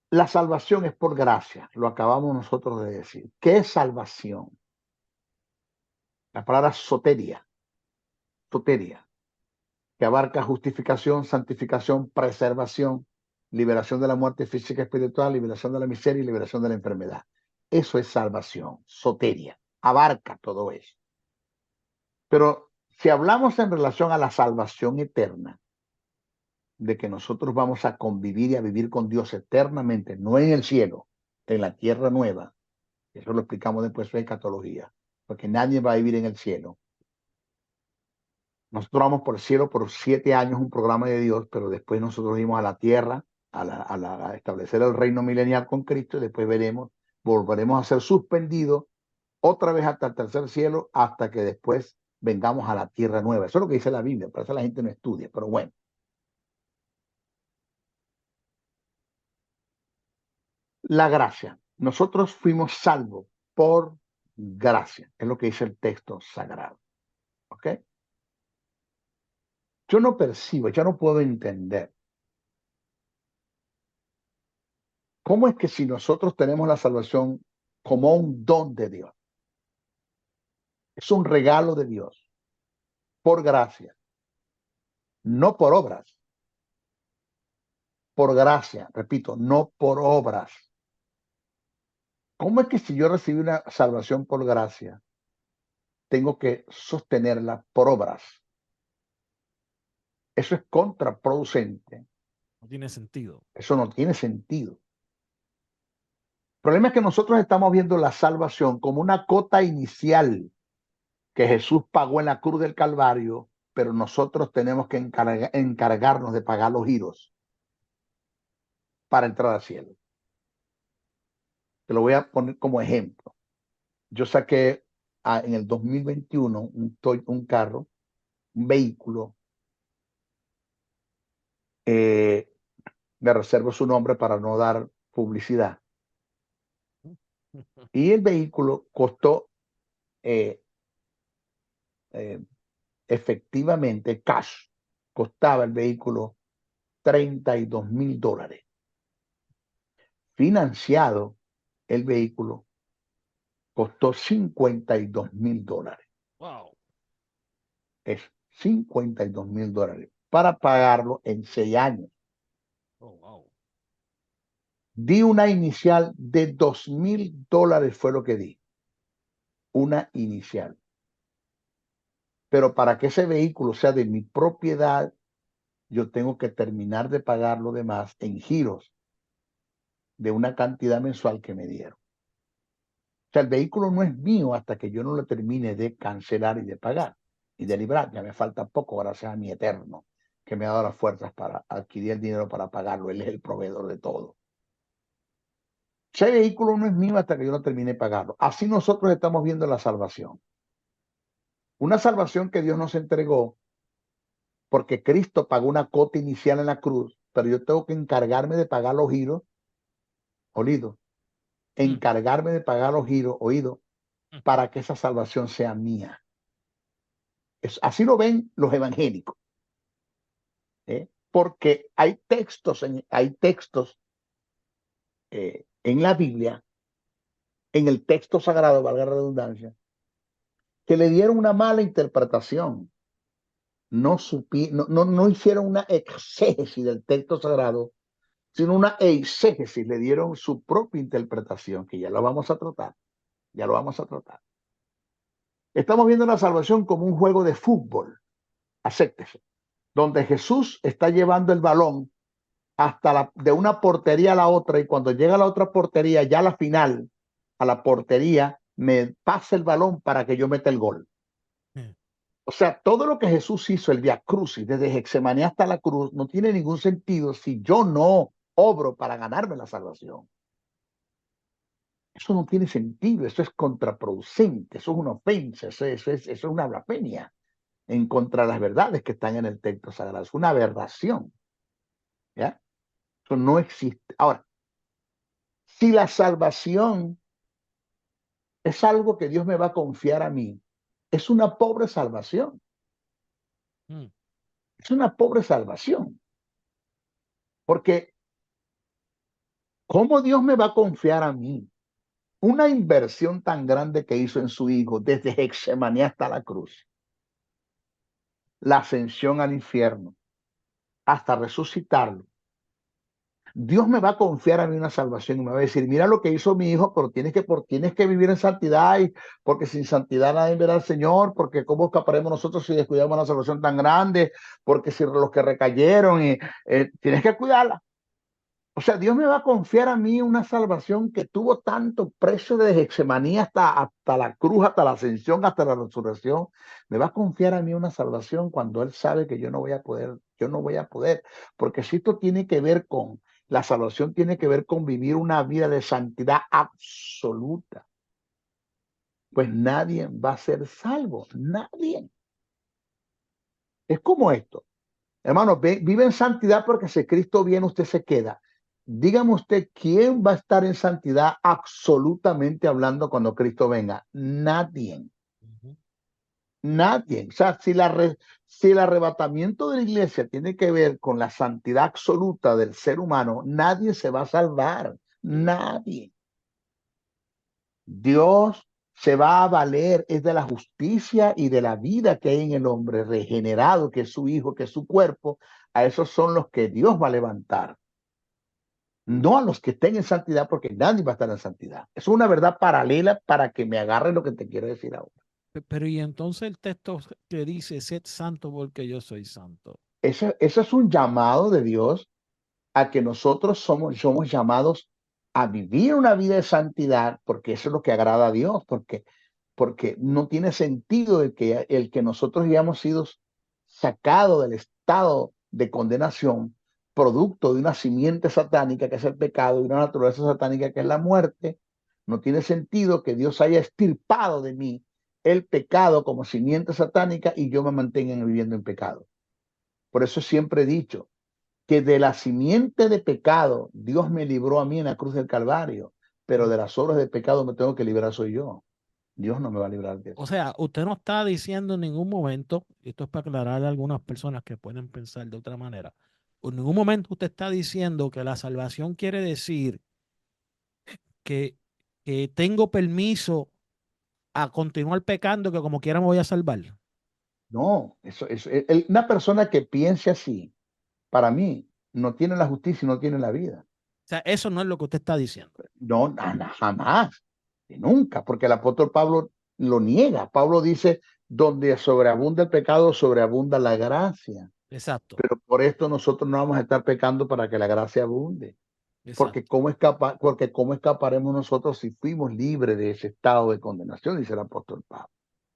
B: La salvación es por gracia, lo acabamos nosotros de decir. ¿Qué es salvación? La palabra soteria, que abarca justificación, santificación, preservación, liberación de la muerte física y espiritual, liberación de la miseria y liberación de la enfermedad. Eso es salvación, soteria, abarca todo eso. Pero si hablamos en relación a la salvación eterna, de que nosotros vamos a convivir y a vivir con Dios eternamente, no en el cielo, en la tierra nueva, eso lo explicamos después de escatología, porque nadie va a vivir en el cielo. Nosotros vamos por el cielo por 7 años, un programa de Dios, pero después nosotros vamos a la tierra, a establecer el reino milenial con Cristo, y después volveremos a ser suspendidos otra vez hasta el tercer cielo, hasta que después vengamos a la tierra nueva. Eso es lo que dice la Biblia, por eso la gente no estudia, pero bueno. La gracia. Nosotros fuimos salvos por gracia, es lo que dice el texto sagrado. ¿Ok? Yo no percibo, yo no puedo entender cómo es que si nosotros tenemos la salvación como un don de Dios, es un regalo de Dios, por gracia, no por obras, por gracia, repito, no por obras. ¿Cómo es que si yo recibí una salvación por gracia, tengo que sostenerla por obras? Eso es contraproducente,
A: No tiene sentido.
B: eso no tiene sentido. El problema es que nosotros estamos viendo la salvación como una cota inicial que Jesús pagó en la cruz del Calvario, pero nosotros tenemos que encargarnos de pagar los giros para entrar al cielo. Te lo voy a poner como ejemplo. Yo saqué en el 2021 un carro, un vehículo, me reservo su nombre para no dar publicidad. Y el vehículo costó eh, eh, efectivamente, cash, costaba el vehículo $32,000. Financiado, el vehículo costó $52,000.
A: Wow.
B: Es $52,000 para pagarlo en 6 años.
A: Oh, wow.
B: Di una inicial de $2,000, fue lo que di. Una inicial. Pero para que ese vehículo sea de mi propiedad, yo tengo que terminar de pagar lo demás en giros de una cantidad mensual que me dieron. O sea, el vehículo no es mío hasta que yo no lo termine de cancelar y de pagar. y de librar. Ya me falta poco, gracias a mi Eterno, que me ha dado las fuerzas para adquirir el dinero para pagarlo. Él es el proveedor de todo. Ese vehículo no es mío hasta que yo no termine de pagarlo. Así nosotros estamos viendo la salvación. Una salvación que Dios nos entregó porque Cristo pagó una cuota inicial en la cruz, pero yo tengo que encargarme de pagar los giros, oído,
A: Mm,
B: encargarme de pagar los giros, oído,
A: mm,
B: para que esa salvación sea mía. Así lo ven los evangélicos, ¿eh? Porque hay textos en la Biblia, en el texto sagrado, valga la redundancia, que le dieron una mala interpretación. No hicieron una exégesis del texto sagrado, sino una eisegesis, le dieron su propia interpretación, que ya lo vamos a tratar, ya lo vamos a tratar. Estamos viendo la salvación como un juego de fútbol, acéptese, donde Jesús está llevando el balón de una portería a la otra, y cuando llega a la otra portería, ya a la final, a la portería, me pasa el balón para que yo meta el gol.
A: mm.
B: O sea, todo lo que Jesús hizo, el Vía Crucis, desde Getsemaní hasta la cruz, no tiene ningún sentido si yo no obro para ganarme la salvación. Eso no tiene sentido, eso es contraproducente, eso es una ofensa, eso es una blasfemia en contra de las verdades que están en el texto sagrado. Es una aberración, ¿ya? Eso no existe. Ahora, si la salvación es algo que Dios me va a confiar a mí, es una pobre salvación,
A: Mm,
B: es una pobre salvación, porque ¿cómo Dios me va a confiar a mí una inversión tan grande que hizo en su Hijo desde Getsemaní hasta la cruz, la ascensión al infierno, hasta resucitarlo? Dios me va a confiar a mí una salvación y me va a decir, mira lo que hizo mi hijo, pero tienes que vivir en santidad, porque sin santidad nadie verá al Señor, porque cómo escaparemos nosotros si descuidamos una salvación tan grande, porque si los que recayeron, tienes que cuidarla. O sea, Dios me va a confiar a mí una salvación que tuvo tanto precio desde Getsemaní hasta la cruz, hasta la ascensión, hasta la resurrección. Me va a confiar a mí una salvación cuando Él sabe que yo no voy a poder, porque si esto tiene que ver con, la salvación tiene que ver con vivir una vida de santidad absoluta, pues nadie va a ser salvo, nadie. Es como esto. Hermano, vive en santidad porque si Cristo viene, usted se queda. Dígame usted, ¿quién va a estar en santidad absolutamente hablando cuando Cristo venga? Nadie,
A: ujú.
B: nadie. O sea, si el arrebatamiento de la iglesia tiene que ver con la santidad absoluta del ser humano, nadie se va a salvar, nadie. Dios se va a valer, es de la justicia y de la vida que hay en el hombre regenerado, que es su hijo, que es su cuerpo. A esos son los que Dios va a levantar, no a los que estén en santidad, porque nadie va a estar en santidad. Es una verdad paralela para que me agarre lo que te quiero decir ahora.
A: Pero y entonces el texto que dice, sed santo porque yo soy santo.
B: Ese es un llamado de Dios a que nosotros somos llamados a vivir una vida de santidad, porque eso es lo que agrada a Dios, porque no tiene sentido el que nosotros hayamos sido sacados del estado de condenación, producto de una simiente satánica que es el pecado y una naturaleza satánica que es la muerte. No tiene sentido que Dios haya extirpado de mí el pecado como simiente satánica y yo me mantenga viviendo en pecado. Por eso siempre he dicho que de la simiente de pecado Dios me libró a mí en la cruz del Calvario, pero
A: Mm.
B: de las obras de pecado me tengo que librar soy yo. Dios no me va a librar de
A: O
B: eso.
A: sea, usted no está diciendo en ningún momento, y esto es para aclarar a algunas personas que pueden pensar de otra manera, en ningún momento usted está diciendo que la salvación quiere decir que, que tengo permiso a continuar pecando, que como quiera me voy a salvar.
B: No, una persona que piense así, para mí, no tiene la justicia y no tiene la vida.
A: O sea, eso no es lo que usted está diciendo.
B: No, jamás, y nunca, porque el apóstol Pablo lo niega. Pablo dice, donde sobreabunda el pecado, sobreabunda la gracia.
A: Exacto,
B: Pero por esto nosotros no vamos a estar pecando para que la gracia abunde. Porque
A: exacto.
B: ¿cómo escaparemos nosotros si fuimos libres de ese estado de condenación? Dice el apóstol Pablo.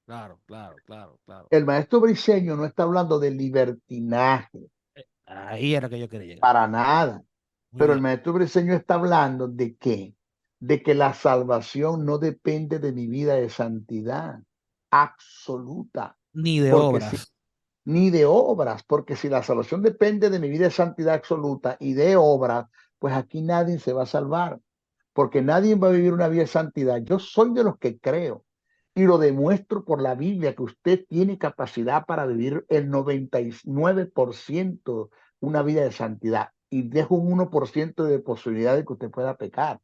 A: Claro, claro, claro, claro.
B: El maestro Briseño no está hablando de libertinaje,
A: Ahí era que yo quería llegar.
B: para nada.
A: Muy
B: Pero el
A: bien.
B: maestro Briseño está hablando de qué? De que la salvación no depende de mi vida de santidad absoluta,
A: Ni de
B: porque si,
A: obras.
B: ni de obras, porque si la salvación depende de mi vida de santidad absoluta y de obras, pues aquí nadie se va a salvar, porque nadie va a vivir una vida de santidad. Yo soy de los que creo y lo demuestro por la Biblia que usted tiene capacidad para vivir el 99% una vida de santidad y dejo un 1% de posibilidad de que usted pueda pecar,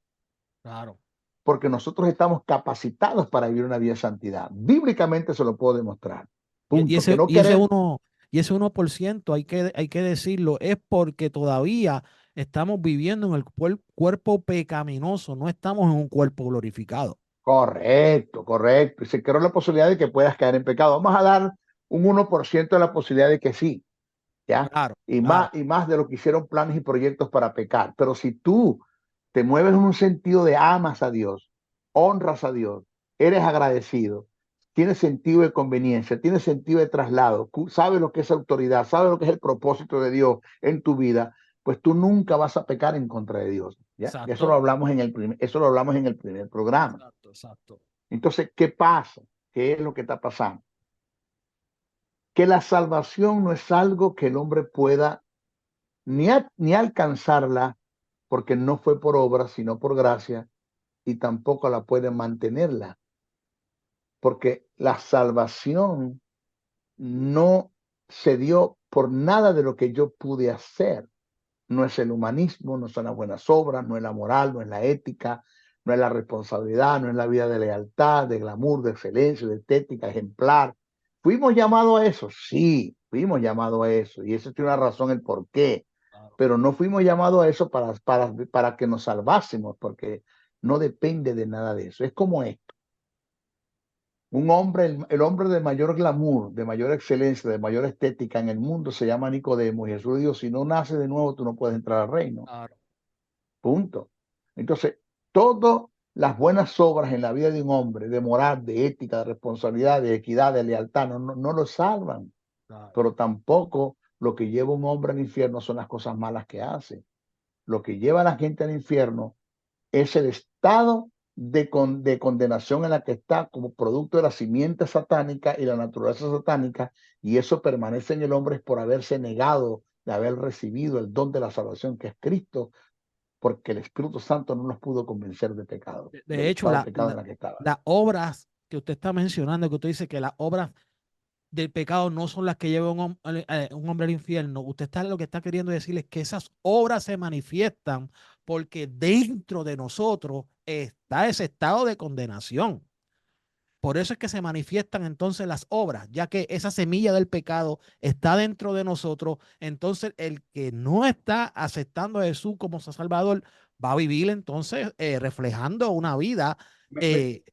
A: Claro.
B: porque nosotros estamos capacitados para vivir una vida de santidad. Bíblicamente se lo puedo demostrar.
A: Y
B: Punto. Que
A: ese,
B: no
A: y ese
B: querer,
A: uno, y ese 1% hay que decirlo, es porque todavía estamos viviendo en el cuerpo pecaminoso, no estamos en un cuerpo glorificado.
B: correcto, correcto. Y se creó la posibilidad de que puedas caer en pecado. Vamos a dar un 1% de la posibilidad de que sí, ¿ya?
A: Claro, claro.
B: Y más de lo que hicieron planes y proyectos para pecar. Pero si tú te mueves en un sentido de amas a Dios, honras a Dios, eres agradecido, tienes sentido de conveniencia, tienes sentido de traslado, sabes lo que es autoridad, sabes lo que es el propósito de Dios en tu vida, pues tú nunca vas a pecar en contra de Dios, ¿ya? Eso lo
A: Exacto,
B: hablamos eso lo hablamos en el primer programa.
A: exacto, exacto.
B: Entonces, ¿qué pasa? ¿Qué es lo que está pasando? Que la salvación no es algo que el hombre pueda ni alcanzarla, porque no fue por obra, sino por gracia, y tampoco la puede mantenerla, porque la salvación no se dio por nada de lo que yo pude hacer. No es el humanismo, no son las buenas obras, no es la moral, no es la ética, no es la responsabilidad, no es la vida de lealtad, de glamour, de excelencia, de estética, ejemplar. ¿Fuimos llamados a eso? Sí, fuimos llamados a eso. Y eso tiene una razón el por qué.
A: Claro.
B: Pero no fuimos llamados a eso para que nos salvásemos, porque no depende de nada de eso. Es como esto. Un hombre, el hombre de mayor glamour, de mayor excelencia, de mayor estética en el mundo se llama Nicodemo. Y Jesús dijo, si no naces de nuevo, tú no puedes entrar al reino.
A: Claro.
B: Punto. Entonces, todas las buenas obras en la vida de un hombre, de moral, de ética, de responsabilidad, de equidad, de lealtad, no lo salvan.
A: Claro.
B: Pero tampoco lo que lleva un hombre al infierno son las cosas malas que hace. Lo que lleva a la gente al infierno es el estado de condenación en la que está como producto de la simiente satánica y la naturaleza satánica, y eso permanece en el hombre es por haberse negado de haber recibido el don de la salvación que es Cristo, porque el Espíritu Santo no los pudo convencer de pecado,
A: De
B: del
A: hecho,
B: estado de pecado en la que estaban.
A: las obras que usted está mencionando, que usted dice que las obras del pecado no son las que lleva un hombre al infierno. Usted está lo que está queriendo decir es que esas obras se manifiestan porque dentro de nosotros está ese estado de condenación. Por eso es que se manifiestan entonces las obras, ya que esa semilla del pecado está dentro de nosotros. Entonces el que no está aceptando a Jesús como su Salvador va a vivir entonces reflejando una vida.
B: Me, me,
A: eh,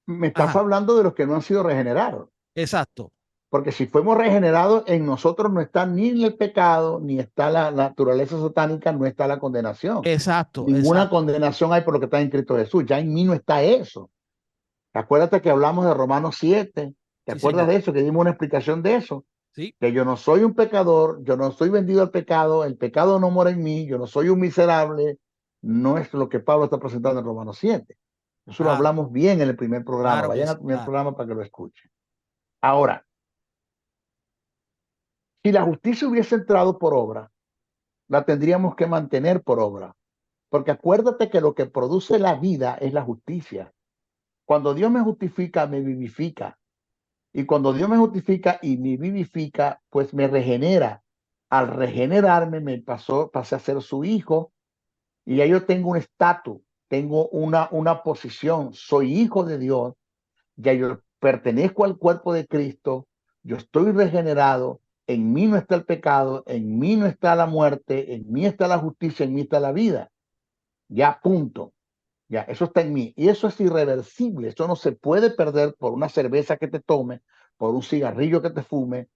B: me estás
A: ajá,
B: hablando de los que no han sido regenerados,
A: exacto,
B: porque si fuimos regenerados, en nosotros no está ni el pecado, ni está la naturaleza satánica, no está la condenación.
A: exacto,
B: Ninguna
A: exacto.
B: condenación hay por lo que está en Cristo Jesús. Ya en mí no está eso. Acuérdate que hablamos de Romanos 7. ¿Te
A: Sí,
B: acuerdas
A: señor.
B: de eso? Que dimos una explicación de eso.
A: Sí,
B: Que yo no soy un pecador, yo no estoy vendido al pecado, el pecado no mora en mí, yo no soy un miserable. No es lo que Pablo está presentando en Romanos 7. Eso lo
A: claro,
B: hablamos bien en el primer programa.
A: claro que
B: Vayan al
A: sí,
B: primer
A: claro.
B: programa para que lo escuchen. Ahora, si la justicia hubiese entrado por obra, la tendríamos que mantener por obra. Porque acuérdate que lo que produce la vida es la justicia. Cuando Dios me justifica, me vivifica. Y cuando Dios me justifica y me vivifica, pues me regenera. Al regenerarme, pasé a ser su hijo y ya yo tengo un estatus, tengo una posición, soy hijo de Dios, ya yo pertenezco al cuerpo de Cristo, yo estoy regenerado, en mí no está el pecado, en mí no está la muerte, en mí está la justicia, en mí está la vida. Ya, punto. Ya, eso está en mí. Y eso es irreversible. Eso no se puede perder por una cerveza que te tome, por un cigarrillo que te fume,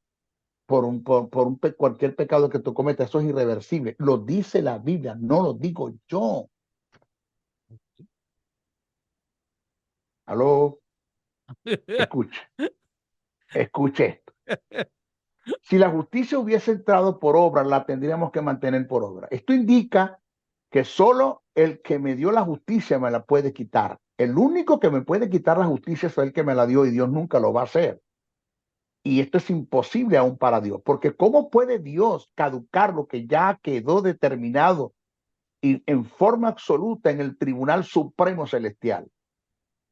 B: cualquier pecado que tú cometas. Eso es irreversible. Lo dice la Biblia, no lo digo yo. Aló, escucha. Escuche esto. Si la justicia hubiese entrado por obra, la tendríamos que mantener por obra. Esto indica que solo el que me dio la justicia me la puede quitar. El único que me puede quitar la justicia es el que me la dio y Dios nunca lo va a hacer. Y esto es imposible aún para Dios, porque ¿cómo puede Dios caducar lo que ya quedó determinado y en forma absoluta en el Tribunal Supremo Celestial?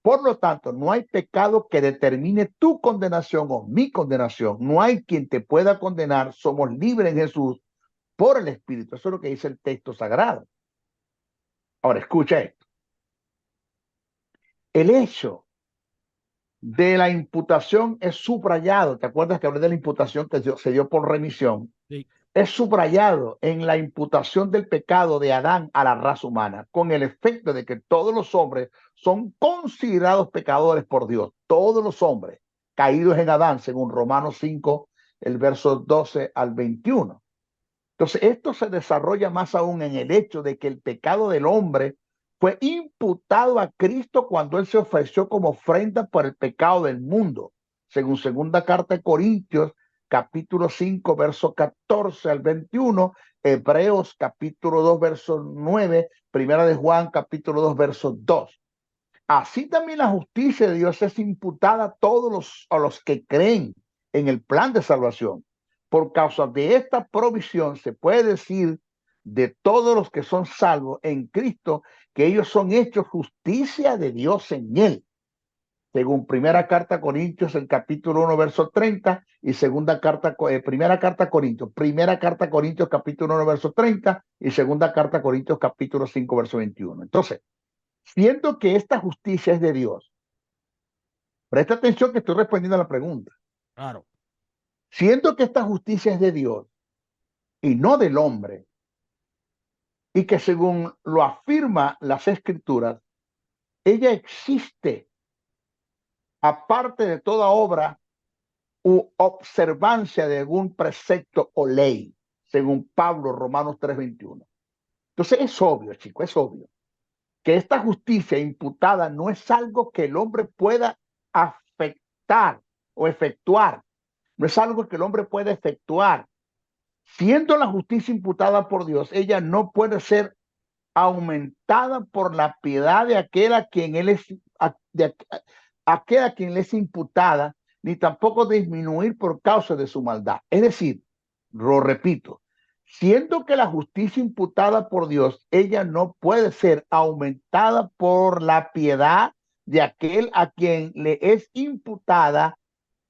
B: Por lo tanto, no hay pecado que determine tu condenación o mi condenación. No hay quien te pueda condenar. Somos libres en Jesús por el Espíritu. Eso es lo que dice el texto sagrado. Ahora, escucha esto. El hecho de la imputación es subrayado. ¿Te acuerdas que hablé de la imputación que se dio por remisión?
A: Sí.
B: Es subrayado en la imputación del pecado de Adán a la raza humana, con el efecto de que todos los hombres son considerados pecadores por Dios. Todos los hombres caídos en Adán, según Romanos 5, el verso 12 al 21. Entonces, esto se desarrolla más aún en el hecho de que el pecado del hombre fue imputado a Cristo cuando él se ofreció como ofrenda por el pecado del mundo, según segunda carta de Corintios, capítulo 5, verso 14 al 21, Hebreos, capítulo 2, verso 9, primera de Juan, capítulo 2, verso 2. Así también la justicia de Dios es imputada a los que creen en el plan de salvación. Por causa de esta provisión se puede decir de todos los que son salvos en Cristo que ellos son hechos justicia de Dios en él. Según primera carta a Corintios, el capítulo 1, verso 30, y primera carta a Corintios, capítulo 1, verso 30, y segunda carta a Corintios, capítulo 5, verso 21. Entonces, siento que esta justicia es de Dios. Presta atención que estoy respondiendo a la pregunta.
A: Claro.
B: Siento que esta justicia es de Dios y no del hombre, y que según lo afirma las escrituras, ella existe aparte de toda obra u observancia de algún precepto o ley, según Pablo, Romanos 3:21. Entonces es obvio, chico, es obvio que esta justicia imputada no es algo que el hombre pueda afectar o efectuar. No es algo que el hombre pueda efectuar. Siendo la justicia imputada por Dios, ella no puede ser aumentada por la piedad de aquel a quien él es, aquel a quien le es imputada, ni tampoco disminuir por causa de su maldad. Es decir, lo repito, siendo que la justicia imputada por Dios, ella no puede ser aumentada por la piedad de aquel a quien le es imputada,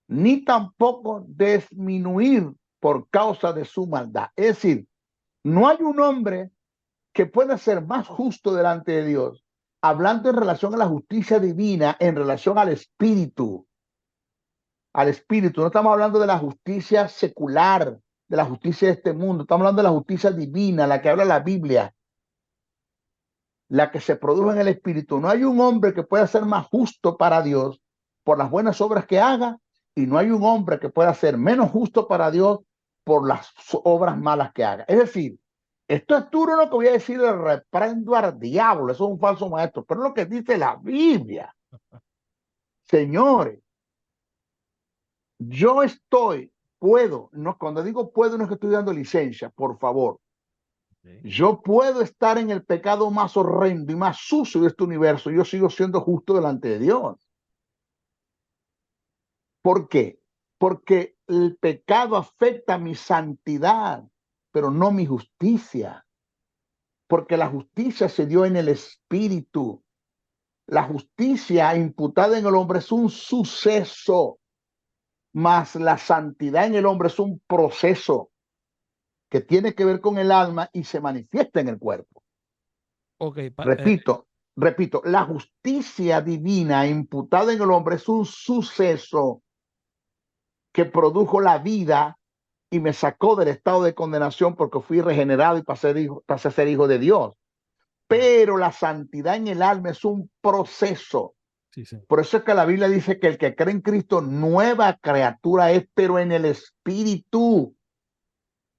B: ni tampoco disminuir por causa de su maldad. Es decir, no hay un hombre que pueda ser más justo delante de Dios, hablando en relación a la justicia divina, en relación al espíritu. Al espíritu, no estamos hablando de la justicia secular, de la justicia de este mundo, estamos hablando de la justicia divina, la que habla la Biblia, la que se produjo en el espíritu. No hay un hombre que pueda ser más justo para Dios por las buenas obras que haga, y no hay un hombre que pueda ser menos justo para Dios por las obras malas que haga. Es decir, esto es duro lo que voy a decir, le reprendo al diablo, eso es un falso maestro, pero es lo que dice la Biblia. Señores, puedo, no, cuando digo puedo no es que estoy dando licencia, por favor.
A: Sí.
B: Yo puedo estar en el pecado más horrendo y más sucio de este universo. Yo sigo siendo justo delante de Dios. ¿Por qué? Porque el pecado afecta mi santidad, pero no mi justicia. Porque la justicia se dio en el espíritu. La justicia imputada en el hombre es un suceso, mas la santidad en el hombre es un proceso que tiene que ver con el alma y se manifiesta en el cuerpo.
A: Ok,
B: Repito, la justicia divina imputada en el hombre es un suceso que produjo la vida y me sacó del estado de condenación porque fui regenerado y pasé a ser hijo de Dios. Pero la santidad en el alma es un proceso.
A: sí, sí.
B: Por eso es que la Biblia dice que el que cree en Cristo, nueva criatura es, pero en el espíritu.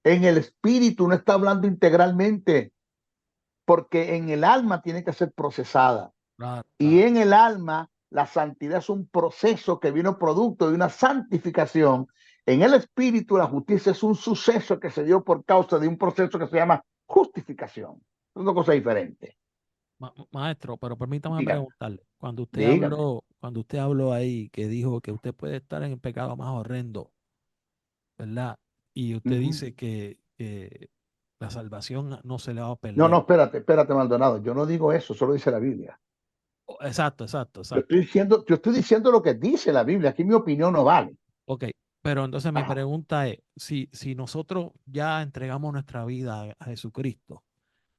B: En el espíritu, no está hablando integralmente, porque en el alma tiene que ser procesada.
A: Claro,
B: Y
A: claro.
B: en el alma La santidad es un proceso que vino producto de una santificación. En el espíritu, la justicia es un suceso que se dio por causa de un proceso que se llama justificación. Es una cosa diferente.
A: Maestro, pero permítame
B: Dígame,
A: preguntarle,
B: dígame.
A: cuando usted habló ahí, que dijo que usted puede estar en el pecado más horrendo, ¿verdad? Y usted
B: Ujú.
A: dice que la salvación no se le va a
B: No, no,
A: perder.
B: espérate, Maldonado. Yo no digo eso, solo dice la Biblia.
A: Exacto, exacto, exacto.
B: Yo estoy diciendo lo que dice la Biblia. Aquí mi opinión no vale.
A: Ok, pero entonces mi
B: Ajá.
A: pregunta es, si nosotros ya entregamos nuestra vida a Jesucristo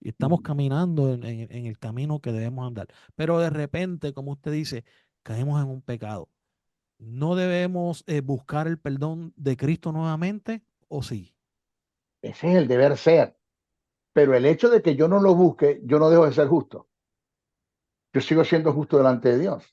A: y estamos
B: Ujú.
A: caminando en el camino que debemos andar, pero de repente, como usted dice, caemos en un pecado, ¿no debemos buscar el perdón de Cristo nuevamente o sí?
B: Ese es el deber ser. Pero el hecho de que yo no lo busque, yo no dejo de ser justo. Yo sigo siendo justo delante de Dios.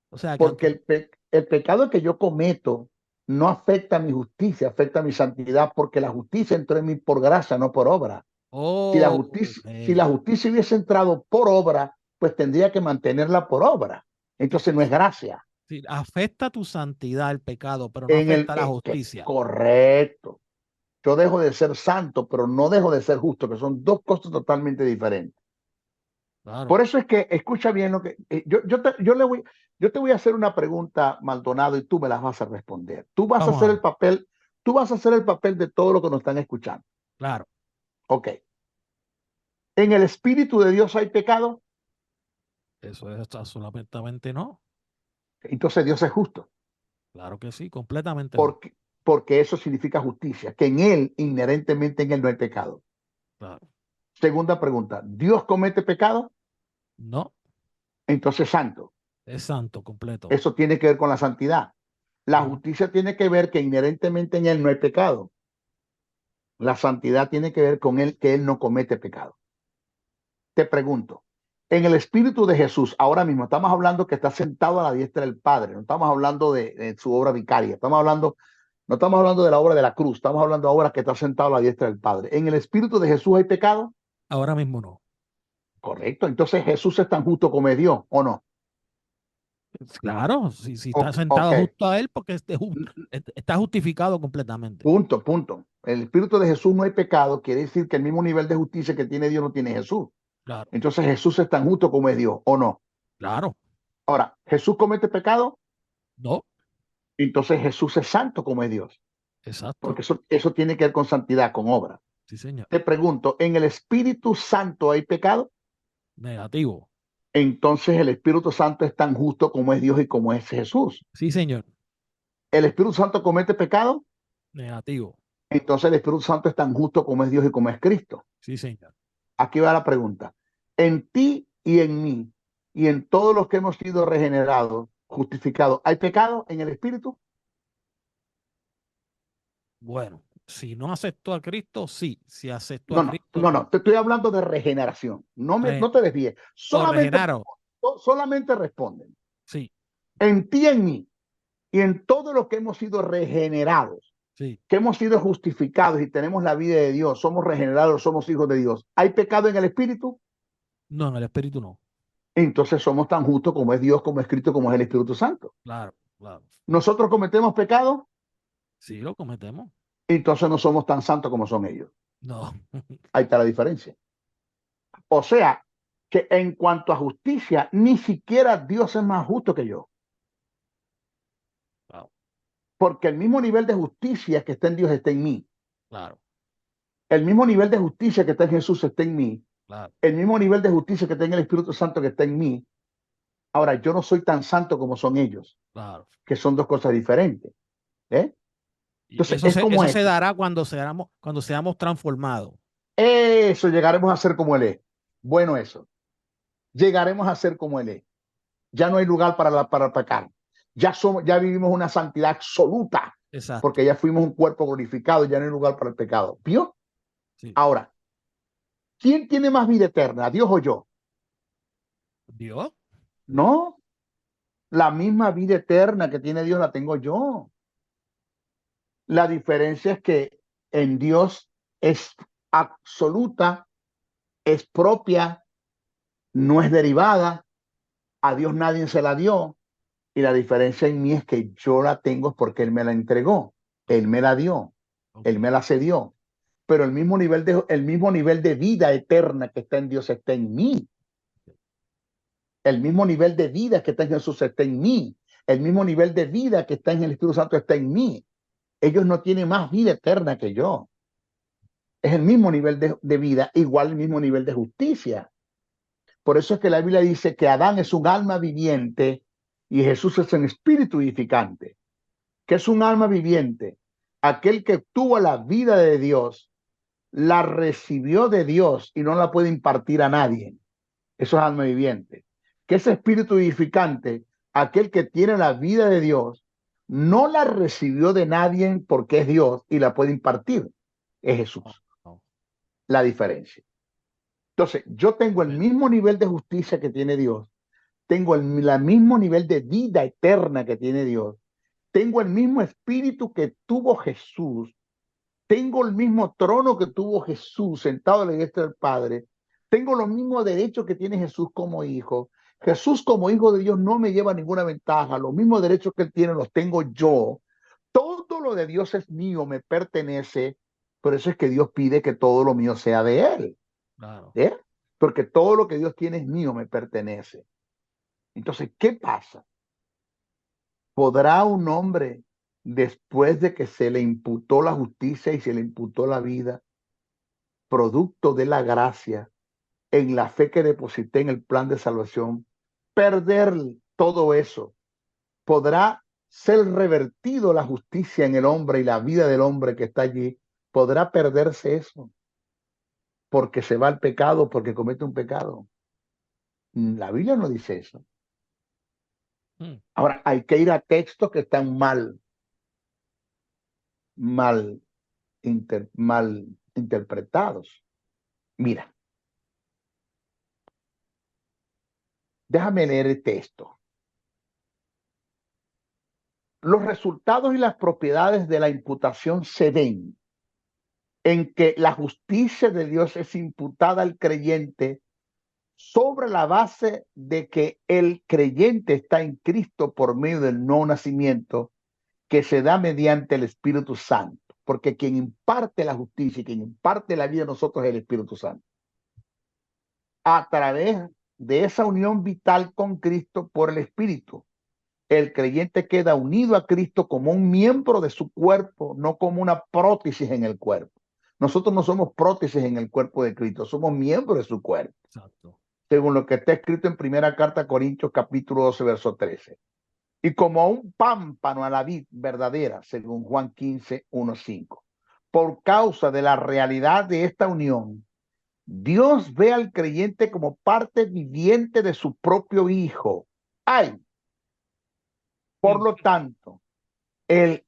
A: O sea, que
B: Porque
A: aunque,
B: el pecado que yo cometo no afecta a mi justicia, afecta a mi santidad, porque la justicia entró en mí por gracia, no por obra.
A: oh,
B: Si la
A: ok.
B: justicia hubiese entrado por obra, pues tendría que mantenerla por obra.
A: Sí,
B: Entonces
A: sí,
B: no es gracia.
A: sí, afecta tu santidad el pecado, pero no afecta la justicia.
B: Correcto. Yo dejo de ser santo, pero no dejo de ser justo, que son dos cosas totalmente diferentes.
A: Claro,
B: Por eso es que escucha bien lo que yo te voy a hacer una pregunta, Maldonado, y tú me las vas a responder.
A: vamos a ver,
B: Tú vas a hacer el papel de todo lo que nos están escuchando.
A: claro,
B: Ok. En el Espíritu de Dios hay pecado,
A: eso es absolutamente no.
B: entonces Dios es justo,
A: Claro que sí, completamente no.
B: porque, porque eso significa justicia, que en Él, inherentemente en Él no hay pecado.
A: Claro.
B: Segunda pregunta, ¿Dios comete pecado?
A: No,
B: Entonces santo.
A: es santo completo.
B: Eso tiene que ver con la santidad. La
A: Ujú.
B: justicia tiene que ver que inherentemente en Él no hay pecado. La santidad tiene que ver con Él, que Él no comete pecado. Te pregunto, en el Espíritu de Jesús, ahora mismo estamos hablando que está sentado a la diestra del Padre, no estamos hablando de su obra vicaria, no estamos hablando de la obra de la cruz, estamos hablando ahora que está sentado a la diestra del Padre. ¿En el Espíritu de Jesús hay pecado?
A: Ahora mismo no.
B: Correcto, entonces Jesús es tan justo como es Dios, ¿o no?
A: Claro, si está
B: Ok,
A: sentado justo a él, porque está justificado completamente.
B: punto. En el Espíritu de Jesús no hay pecado, quiere decir que el mismo nivel de justicia que tiene Dios no tiene Jesús.
A: Claro,
B: Entonces Jesús es tan justo como es Dios, ¿o no?
A: claro,
B: Ahora, ¿Jesús comete pecado?
A: no,
B: Entonces Jesús es santo como es Dios,
A: exacto.
B: porque eso tiene que ver con santidad, con obra.
A: Sí, señor.
B: Te pregunto, ¿en el Espíritu Santo hay pecado?
A: Negativo.
B: Entonces el Espíritu Santo es tan justo como es Dios y como es Jesús.
A: Sí, señor.
B: ¿El Espíritu Santo comete pecado?
A: Negativo.
B: Entonces el Espíritu Santo es tan justo como es Dios y como es Cristo.
A: Sí, señor.
B: Aquí va la pregunta. En ti y en mí y en todos los que hemos sido regenerados, justificados, ¿hay pecado en el Espíritu?
A: Bueno, si no aceptó a Cristo, sí. Si aceptó a
B: No, no,
A: Cristo,
B: no, no. Te estoy hablando de regeneración.
A: re-
B: No te desvíes.
A: o regeneraron.
B: Solamente responden.
A: Sí,
B: En ti, en mí y en todos los que hemos sido regenerados,
A: sí.
B: que hemos sido justificados y tenemos la vida de Dios, somos regenerados, somos hijos de Dios. ¿Hay pecado en el Espíritu?
A: No, en el Espíritu no.
B: Entonces somos tan justos como es Dios, como es Cristo, como es el Espíritu Santo.
A: Claro, claro.
B: Nosotros cometemos pecado,
A: Sí, lo cometemos.
B: entonces no somos tan santos como son ellos.
A: No.
B: Ahí está la diferencia. O sea, que en cuanto a justicia, ni siquiera Dios es más justo que yo.
A: Wow,
B: Porque el mismo nivel de justicia que está en Dios está en mí.
A: claro,
B: El mismo nivel de justicia que está en Jesús está en mí.
A: claro,
B: El mismo nivel de justicia que está en el Espíritu Santo que está en mí. Ahora, yo no soy tan santo como son ellos,
A: claro.
B: que son dos cosas diferentes. ¿Eh?
A: Y
B: Entonces, es como
A: eso se
B: esto.
A: dará cuando seamos transformados.
B: Eso, llegaremos a ser como Él es. Bueno, eso. Llegaremos a ser como Él es. Ya no hay lugar para el pecado. Ya vivimos una santidad absoluta,
A: Exacto.
B: porque ya fuimos un cuerpo glorificado, ya no hay lugar para el pecado. ¿Vio?
A: Sí.
B: Ahora, ¿quién tiene más vida eterna, Dios o yo?
A: Dios,
B: No, la misma vida eterna que tiene Dios la tengo yo. La diferencia es que en Dios es absoluta, es propia, no es derivada, A Dios nadie se la dio. Y la diferencia en mí es que yo la tengo porque Él me la entregó. Él me la dio.
A: Ok.
B: Él me la cedió. Pero el mismo nivel de vida eterna que está en Dios está en mí. El mismo nivel de vida que está en Jesús está en mí. El mismo nivel de vida que está en el Espíritu Santo está en mí. Ellos no tienen más vida eterna que yo. Es el mismo nivel de vida, igual el mismo nivel de justicia. Por eso es que la Biblia dice que Adán es un alma viviente y Jesús es un espíritu vivificante. ¿Qué es un alma viviente? Aquel que tuvo la vida de Dios, la recibió de Dios y no la puede impartir a nadie. Eso es alma viviente. ¿Qué es espíritu vivificante? Aquel que tiene la vida de Dios, no la recibió de nadie porque es Dios y la puede impartir. Es Jesús.
A: Wow.
B: La diferencia. Entonces, yo tengo el mismo nivel de justicia que tiene Dios, tengo el mismo nivel de vida eterna que tiene Dios, tengo el mismo espíritu que tuvo Jesús, tengo el mismo trono que tuvo Jesús sentado a la diestra del Padre, tengo los mismos derechos que tiene Jesús como hijo. Jesús como hijo de Dios no me lleva ninguna ventaja, los mismos derechos que él tiene los tengo yo. Todo lo de Dios es mío, me pertenece. Por eso es que Dios pide que todo lo mío sea de él.
A: Claro.
B: ¿Eh? Porque todo lo que Dios tiene es mío, me pertenece. Entonces, ¿qué pasa? ¿Podrá un hombre, después de que se le imputó la justicia y se le imputó la vida, producto de la gracia, en la fe que deposité en el plan de salvación, perder todo eso? ¿Podrá ser revertido la justicia en el hombre y la vida del hombre que está allí? ¿Podrá perderse eso porque se va al pecado, porque comete un pecado? La Biblia no dice eso.
A: Mm.
B: Ahora, hay que ir a textos que están mal, mal interpretados. Mira, déjame leer el texto. Los resultados y las propiedades de la imputación se ven en que la justicia de Dios es imputada al creyente sobre la base de que el creyente está en Cristo por medio del nuevo nacimiento que se da mediante el Espíritu Santo. Porque quien imparte la justicia y quien imparte la vida a nosotros es el Espíritu Santo. A través de esa unión vital con Cristo por el Espíritu, el creyente queda unido a Cristo como un miembro de su cuerpo, no como una prótesis en el cuerpo. Nosotros no somos prótesis en el cuerpo de Cristo, somos miembros de su cuerpo,
A: Exacto.
B: según lo que está escrito en primera carta a Corintios capítulo 12, verso 13. Y como un pámpano a la vid verdadera, según Juan 15, 1, 5. Por causa de la realidad de esta unión, Dios ve al creyente como parte viviente de su propio Hijo. Ay, por
A: Mm.
B: lo tanto, él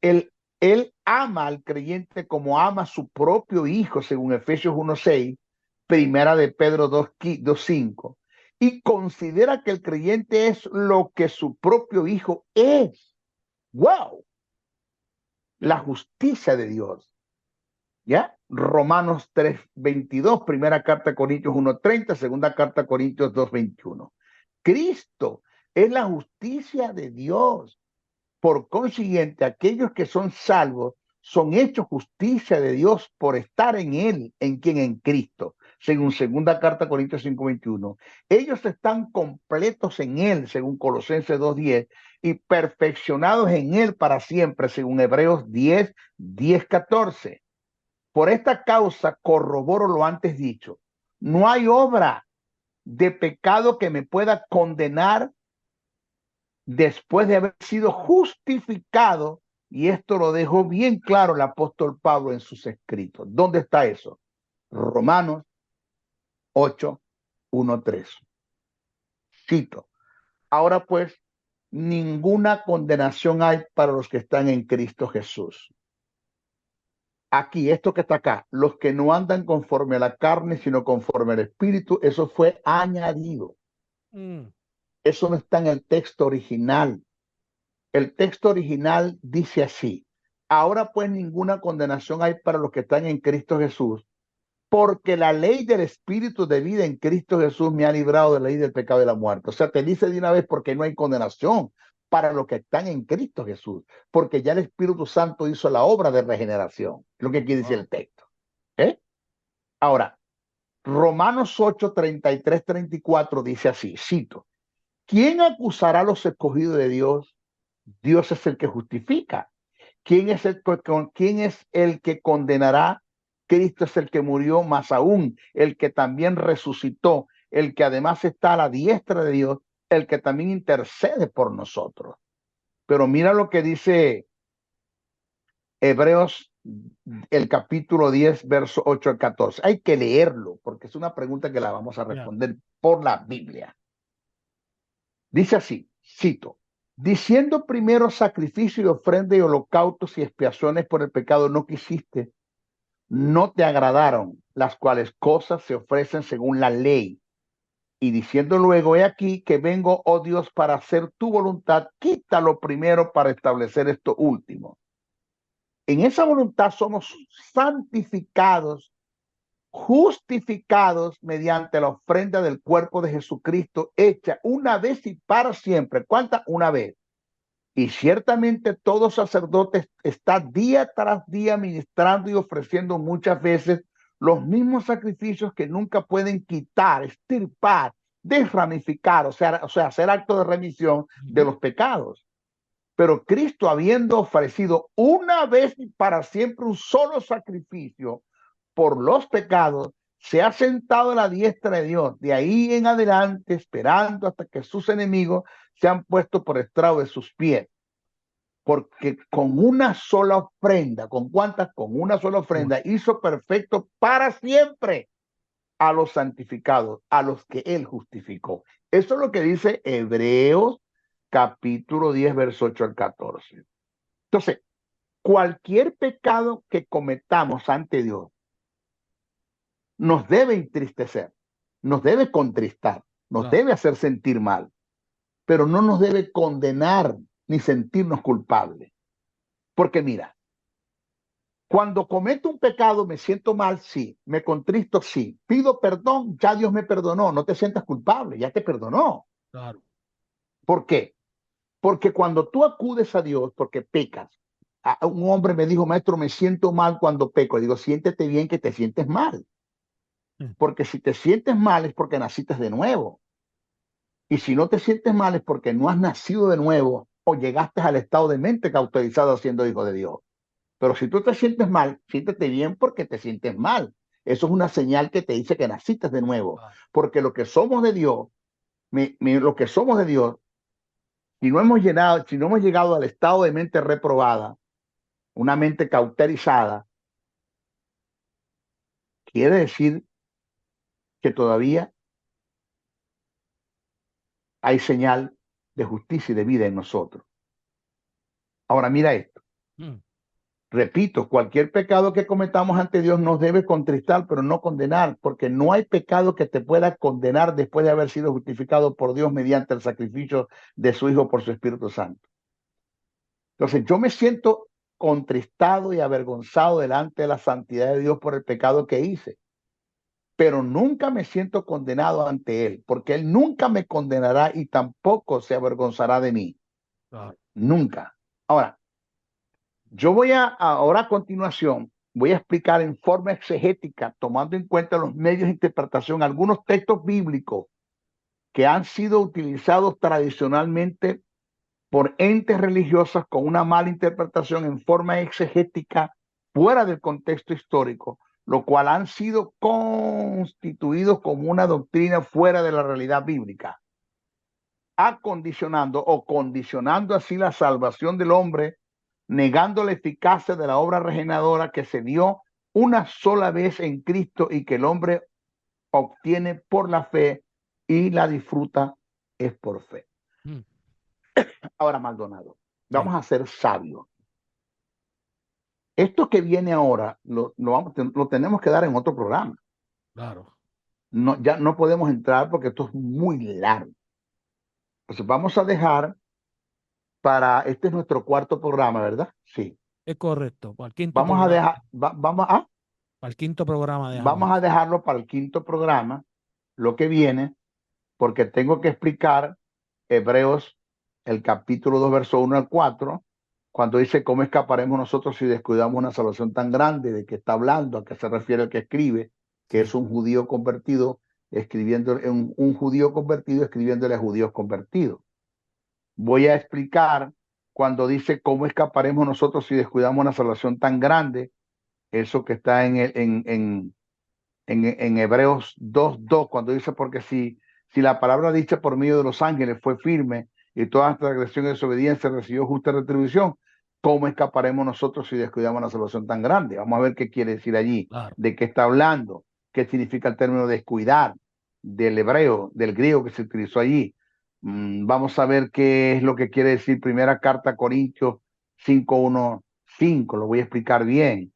B: ama al creyente como ama a su propio Hijo, según Efesios 1:6, primera de Pedro 2:5, y considera que el creyente es lo que su propio Hijo es. ¡Wow! La justicia de Dios. ¿Ya? Romanos 3:22, primera carta a Corintios 1:30, segunda carta a Corintios 2:21. Cristo es la justicia de Dios. Por consiguiente, aquellos que son salvos son hechos justicia de Dios por estar en Él, en quien en Cristo, según segunda carta a Corintios 5:21. Ellos están completos en Él, según Colosenses 2:10, y perfeccionados en Él para siempre, según Hebreos 10:14. Por esta causa corroboro lo antes dicho. No hay obra de pecado que me pueda condenar después de haber sido justificado, y esto lo dejó bien claro el apóstol Pablo en sus escritos. ¿Dónde está eso? Romanos 8:1-3. Cito. Ahora pues, ninguna condenación hay para los que están en Cristo Jesús. Aquí, esto que está acá, los que no andan conforme a la carne, sino conforme al Espíritu, eso fue añadido.
A: Mm.
B: Eso no está en el texto original. El texto original dice así: ahora pues ninguna condenación hay para los que están en Cristo Jesús, porque la ley del Espíritu de vida en Cristo Jesús me ha librado de la ley del pecado y la muerte. O sea, te dice de una vez porque no hay condenación para los que están en Cristo Jesús, porque ya el Espíritu Santo hizo la obra de regeneración, lo que quiere decir
A: Wow.
B: el texto. ¿Eh? Ahora, Romanos 8, 33, 34 dice así, cito, ¿quién acusará a los escogidos de Dios? Dios es el que justifica. ¿Quién es el que condenará? Cristo es el que murió, más aún el que también resucitó, el que además está a la diestra de Dios, el que también intercede por nosotros. Pero mira lo que dice Hebreos, el capítulo 10, verso 8 al 14. Hay que leerlo porque es una pregunta que la vamos a
A: Ya.
B: responder por la Biblia. Dice así, cito, diciendo primero sacrificio y ofrenda y holocaustos y expiaciones por el pecado no quisiste, no te agradaron, las cuales cosas se ofrecen según la ley. Y diciendo luego, he aquí que vengo, oh Dios, para hacer tu voluntad, quítalo primero para establecer esto último. En esa voluntad somos santificados, justificados mediante la ofrenda del cuerpo de Jesucristo, hecha una vez y para siempre. ¿Cuánta? Una vez. Y ciertamente todo sacerdote está día tras día ministrando y ofreciendo muchas veces los mismos sacrificios que nunca pueden quitar, extirpar, desramificar, o sea, hacer acto de remisión de los pecados. Pero Cristo, habiendo ofrecido una vez y para siempre un solo sacrificio por los pecados, se ha sentado a la diestra de Dios. De ahí en adelante, esperando hasta que sus enemigos se han puesto por estrado de sus pies. Porque con una sola ofrenda, ¿con cuántas? Con una sola
A: Uf.
B: ofrenda, hizo perfecto para siempre a los santificados, a los que él justificó. Eso es lo que dice Hebreos capítulo 10, verso 8 al 14. Entonces, cualquier pecado que cometamos ante Dios nos debe entristecer, nos debe contristar, nos
A: Claro.
B: debe hacer sentir mal, pero no nos debe condenar ni sentirnos culpables. Porque mira, cuando cometo un pecado me siento mal, sí, me contristo, sí, pido perdón, ya Dios me perdonó, no te sientas culpable, ya te perdonó.
A: Claro.
B: ¿Por qué? Porque cuando tú acudes a Dios porque pecas, un hombre me dijo, maestro, me siento mal cuando peco. Digo, siéntete bien que te sientes mal.
A: Mm.
B: Porque si te sientes mal es porque naciste de nuevo. Y si no te sientes mal es porque no has nacido de nuevo o llegaste al estado de mente cauterizado siendo hijo de Dios. Pero si tú te sientes mal, siéntete bien porque te sientes mal. Eso es una señal que te dice que naciste de nuevo.
A: Claro.
B: Porque lo que somos de Dios, lo que somos de Dios, si no hemos llegado al estado de mente reprobada, una mente cauterizada, quiere decir que todavía hay señal de justicia y de vida en nosotros. Ahora mira esto.
A: Mm.
B: Repito, cualquier pecado que cometamos ante Dios nos debe contristar, pero no condenar, porque no hay pecado que te pueda condenar después de haber sido justificado por Dios mediante el sacrificio de su Hijo por su Espíritu Santo. Entonces, yo me siento contristado y avergonzado delante de la santidad de Dios por el pecado que hice, pero nunca me siento condenado ante Él, porque Él nunca me condenará y tampoco se avergonzará de mí.
A: Claro.
B: Nunca. Ahora, ahora a continuación, voy a explicar en forma exegética, tomando en cuenta los medios de interpretación, algunos textos bíblicos que han sido utilizados tradicionalmente por entes religiosas con una mala interpretación en forma exegética fuera del contexto histórico, lo cual han sido constituidos como una doctrina fuera de la realidad bíblica, acondicionando o condicionando así la salvación del hombre, negando la eficacia de la obra regeneradora que se dio una sola vez en Cristo y que el hombre obtiene por la fe y la disfruta es por fe.
A: Mm.
B: Ahora, Maldonado,
A: Sí.
B: vamos a ser sabios. Esto que viene ahora lo tenemos que dar en otro programa.
A: Claro.
B: No, ya no podemos entrar porque esto es muy largo. Entonces vamos a dejar este es nuestro cuarto programa, ¿verdad? Sí.
A: Es correcto. Para el quinto
B: Vamos a
A: programa.
B: dejar, vamos a,
A: Para el quinto programa dejamos
B: Vamos a
A: eso.
B: dejarlo para el quinto programa, lo que viene, porque tengo que explicar Hebreos, el capítulo 2 verso 1 al 4 cuando dice cómo escaparemos nosotros si descuidamos una salvación tan grande, de qué está hablando, a qué se refiere el que escribe, que es
A: Sí,
B: un judío convertido, escribiendo, un judío convertido escribiéndole a judíos convertidos. Voy a explicar cuando dice cómo escaparemos nosotros si descuidamos una salvación tan grande, eso que está en Hebreos 2:2, cuando dice, porque si la palabra dicha por medio de los ángeles fue firme y toda transgresión y desobediencia recibió justa retribución, ¿cómo escaparemos nosotros si descuidamos una salvación tan grande? Vamos a ver qué quiere decir allí,
A: claro.
B: de qué está hablando, qué significa el término descuidar, del hebreo, del griego que se utilizó allí. Vamos a ver qué es lo que quiere decir primera carta a Corintios 5:1-5, lo voy a explicar bien.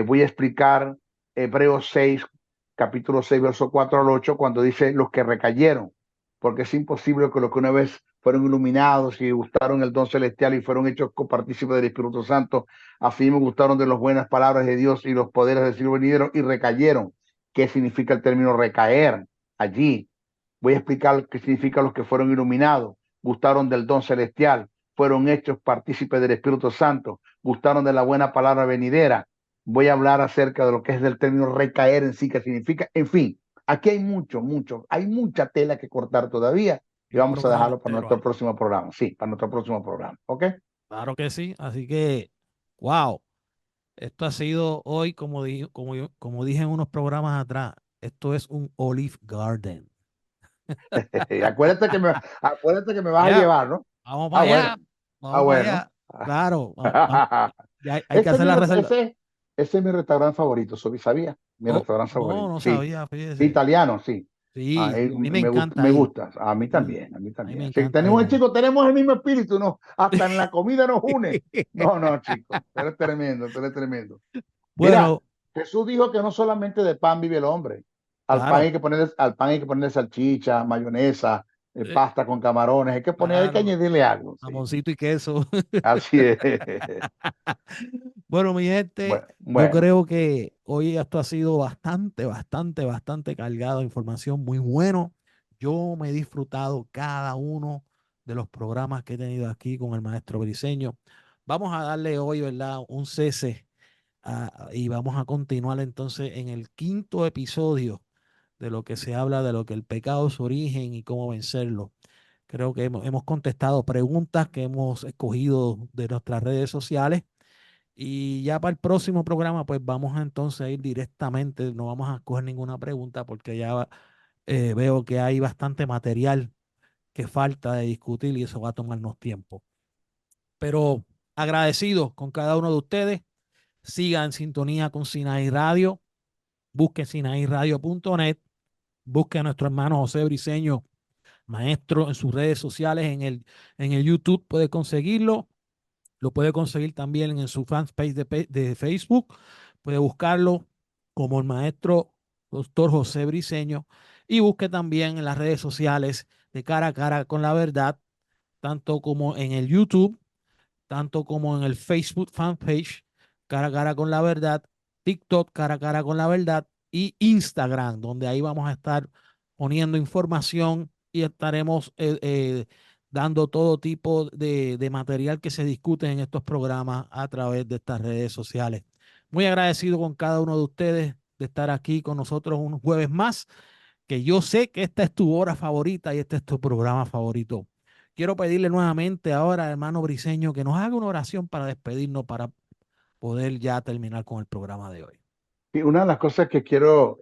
B: Voy a explicar Hebreos 6, capítulo 6, verso 4 al 8, cuando dice los que recayeron, porque es imposible que los que una vez fueron iluminados y gustaron el don celestial y fueron hechos copartícipes del Espíritu Santo, así me gustaron de las buenas palabras de Dios y los poderes del siglo venidero y recayeron. ¿Qué significa el término recaer? Allí voy a explicar qué significa los que fueron iluminados, gustaron del don celestial, fueron hechos partícipes del Espíritu Santo, gustaron de la buena palabra venidera. Voy a hablar acerca de lo que es del término recaer en sí, que significa, en fin, aquí hay hay mucha tela que cortar todavía
A: Y
B: y
A: un
B: vamos a
A: programa
B: dejarlo para
A: entero
B: nuestro
A: ahí.
B: próximo programa. Sí, para nuestro próximo programa. ¿Ok?
A: Claro que sí. Así que, wow, esto ha sido hoy, como dije en unos programas atrás, esto es un Olive Garden.
B: Acuérdate que me vas a
A: Ya,
B: llevar, ¿no?
A: vamos para
B: Ah, bueno.
A: allá,
B: Ah,
A: vamos para
B: bueno.
A: allá. Claro, ya hay que
B: Ese es
A: hacer
B: mi,
A: la reserva.
B: ese es mi restaurante favorito, ¿sabía? Mi
A: Oh,
B: restaurante
A: no,
B: favorito.
A: no
B: Sí,
A: sabía, fíjese.
B: italiano, sí.
A: Sí, a mí me encanta
B: Me
A: ahí.
B: gusta, a mí
A: Sí,
B: también, a mí
A: a mí me
B: también. Sí,
A: encanta ir ahí.
B: chicos, tenemos el mismo espíritu, ¿no? Hasta en la comida nos une. No, no, chicos, tú eres tremendo, tú eres tremendo. Mira,
A: Bueno,
B: Jesús dijo que no solamente de pan vive el hombre.
A: claro,
B: Al pan hay que ponerle salchicha, mayonesa,
A: eh,
B: pasta con camarones, hay que
A: claro,
B: añadirle algo, sí.
A: jamoncito y queso.
B: Así es.
A: Bueno, mi gente,
B: Bueno,
A: yo
B: bueno.
A: creo que hoy esto ha sido bastante cargado de información muy bueno. Yo me he disfrutado cada uno de los programas que he tenido aquí con el maestro Briseño. Vamos a darle hoy, ¿verdad? Un cese y vamos a continuar entonces en el quinto episodio de lo que se habla de lo que el pecado es su origen y cómo vencerlo. Creo que hemos contestado preguntas que hemos escogido de nuestras redes sociales y ya para el próximo programa pues vamos a entonces a ir directamente, no vamos a escoger ninguna pregunta porque ya veo que hay bastante material que falta de discutir y eso va a tomarnos tiempo. Pero agradecido con cada uno de ustedes, sigan en sintonía con Sinaí Radio, busquen sinairadio.net, busquen a nuestro hermano José Briceño maestro en sus redes sociales, en el YouTube puede conseguirlo, lo puede conseguir también en su fanpage de Facebook, puede buscarlo como el maestro doctor José Briceño y busque también en las redes sociales de cara a cara con la verdad, tanto como en el YouTube, tanto como en el Facebook fanpage, cara a cara con la verdad, TikTok, cara a cara con la verdad, y Instagram, donde ahí vamos a estar poniendo información y estaremos dando todo tipo de material que se discute en estos programas a través de estas redes sociales. Muy agradecido con cada uno de ustedes de estar aquí con nosotros un jueves más, que yo sé que esta es tu hora favorita y este es tu programa favorito. Quiero pedirle nuevamente ahora, hermano Briseño, que nos haga una oración para despedirnos, para poder ya terminar con el programa de hoy.
B: Y una de las cosas que quiero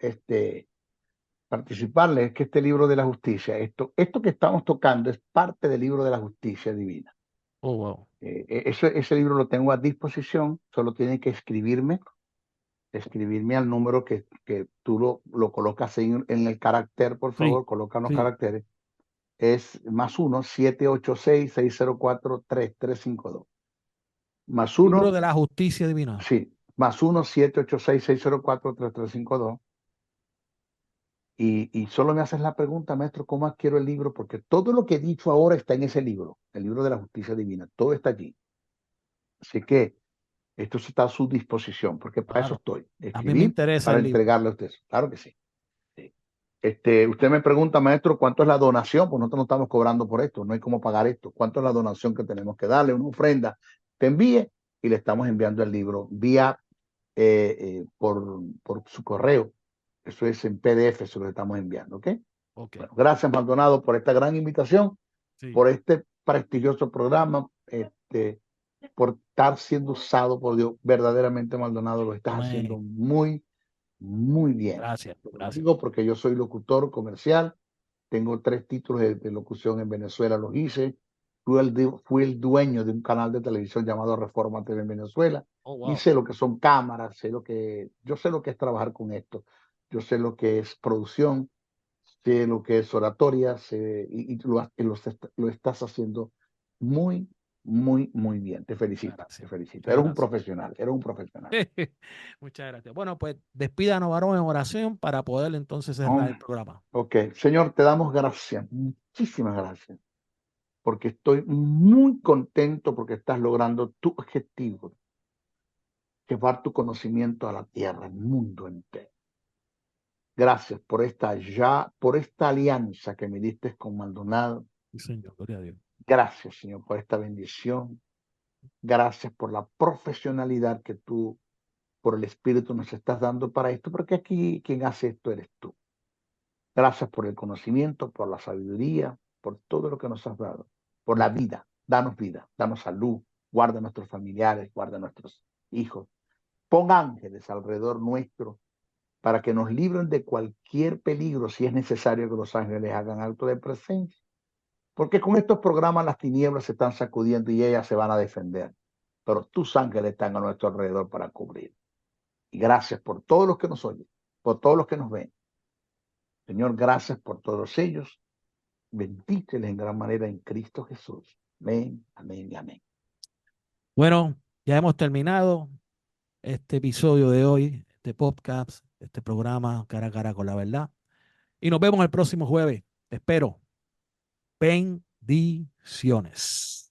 B: participarles es que este libro de la justicia, esto que estamos tocando es parte del libro de la justicia divina.
A: Oh, wow.
B: Ese libro lo tengo a disposición, solo tienen que escribirme al número que tú lo colocas en el carácter, por
A: Sí,
B: favor, colocan los
A: sí.
B: caracteres. Es +1 786 604 3352. Más
A: Libro
B: uno,
A: de la justicia divina.
B: sí, +1 786 604 3352. Y solo me haces la pregunta, maestro, ¿cómo adquiero el libro? Porque todo lo que he dicho ahora está en ese libro, el libro de la justicia divina, todo está allí. Así que Esto está a su disposición, porque para eso
A: Claro.
B: estoy.
A: A mí me
B: Escribir
A: interesa
B: para
A: el libro.
B: entregarle a usted. Claro que sí. Sí. Usted me pregunta, maestro, ¿cuánto es la donación? Pues nosotros no estamos cobrando por esto, no hay cómo pagar esto. ¿Cuánto es la donación que tenemos que darle? Una ofrenda. Te envíe y le estamos enviando el libro vía por su correo. Eso es en PDF, se lo estamos enviando, ¿ok?
A: Ok.
B: Bueno, gracias, Maldonado, por esta gran invitación,
A: Sí.
B: por este prestigioso programa, por estar siendo usado por Dios. Verdaderamente, Maldonado, lo estás haciendo
A: Amén.
B: muy, muy bien.
A: Gracias.
B: Lo
A: Gracias.
B: digo porque yo soy locutor comercial, tengo 3 títulos de locución en Venezuela, los hice. Fui el dueño de un canal de televisión llamado Reforma TV en Venezuela
A: Oh,
B: y
A: wow.
B: sé lo que son cámaras, yo sé lo que es trabajar con esto, yo sé lo que es producción, sé lo que es oratoria, lo estás haciendo muy, muy, muy bien. Te
A: Muchas
B: felicito, te
A: gracias.
B: felicito.
A: Muchas
B: Eres un
A: gracias.
B: profesional, eres un profesional.
A: Muchas gracias. Bueno, pues despídanos, varón, en oración para poder entonces cerrar
B: Oh,
A: el programa.
B: ok, Señor, te damos gracias, muchísimas gracias, porque estoy muy contento porque estás logrando tu objetivo, llevar tu conocimiento a la tierra, al mundo entero. Gracias por esta alianza que me diste con Maldonado.
A: Sí, Señor. Gloria a Dios.
B: Gracias, Señor, por esta bendición. Gracias por la profesionalidad que tú, por el Espíritu, nos estás dando para esto, porque aquí quien hace esto eres tú. Gracias por el conocimiento, por la sabiduría, por todo lo que nos has dado, por la vida. Vida, danos salud, guarda a nuestros familiares, guarda a nuestros hijos. Pon ángeles alrededor nuestro para que nos libren de cualquier peligro si es necesario que los ángeles hagan acto de presencia. Porque con estos programas las tinieblas se están sacudiendo y ellas se van a defender. Pero tus ángeles están a nuestro alrededor para cubrir. Y gracias por todos los que nos oyen, por todos los que nos ven. Señor, gracias por todos ellos. Bendíceles en gran manera en Cristo Jesús. Amén, amén y amén.
A: Bueno, ya hemos terminado este episodio de hoy, este podcast, este programa cara a cara con la verdad. Y nos vemos el próximo jueves. Espero. Bendiciones.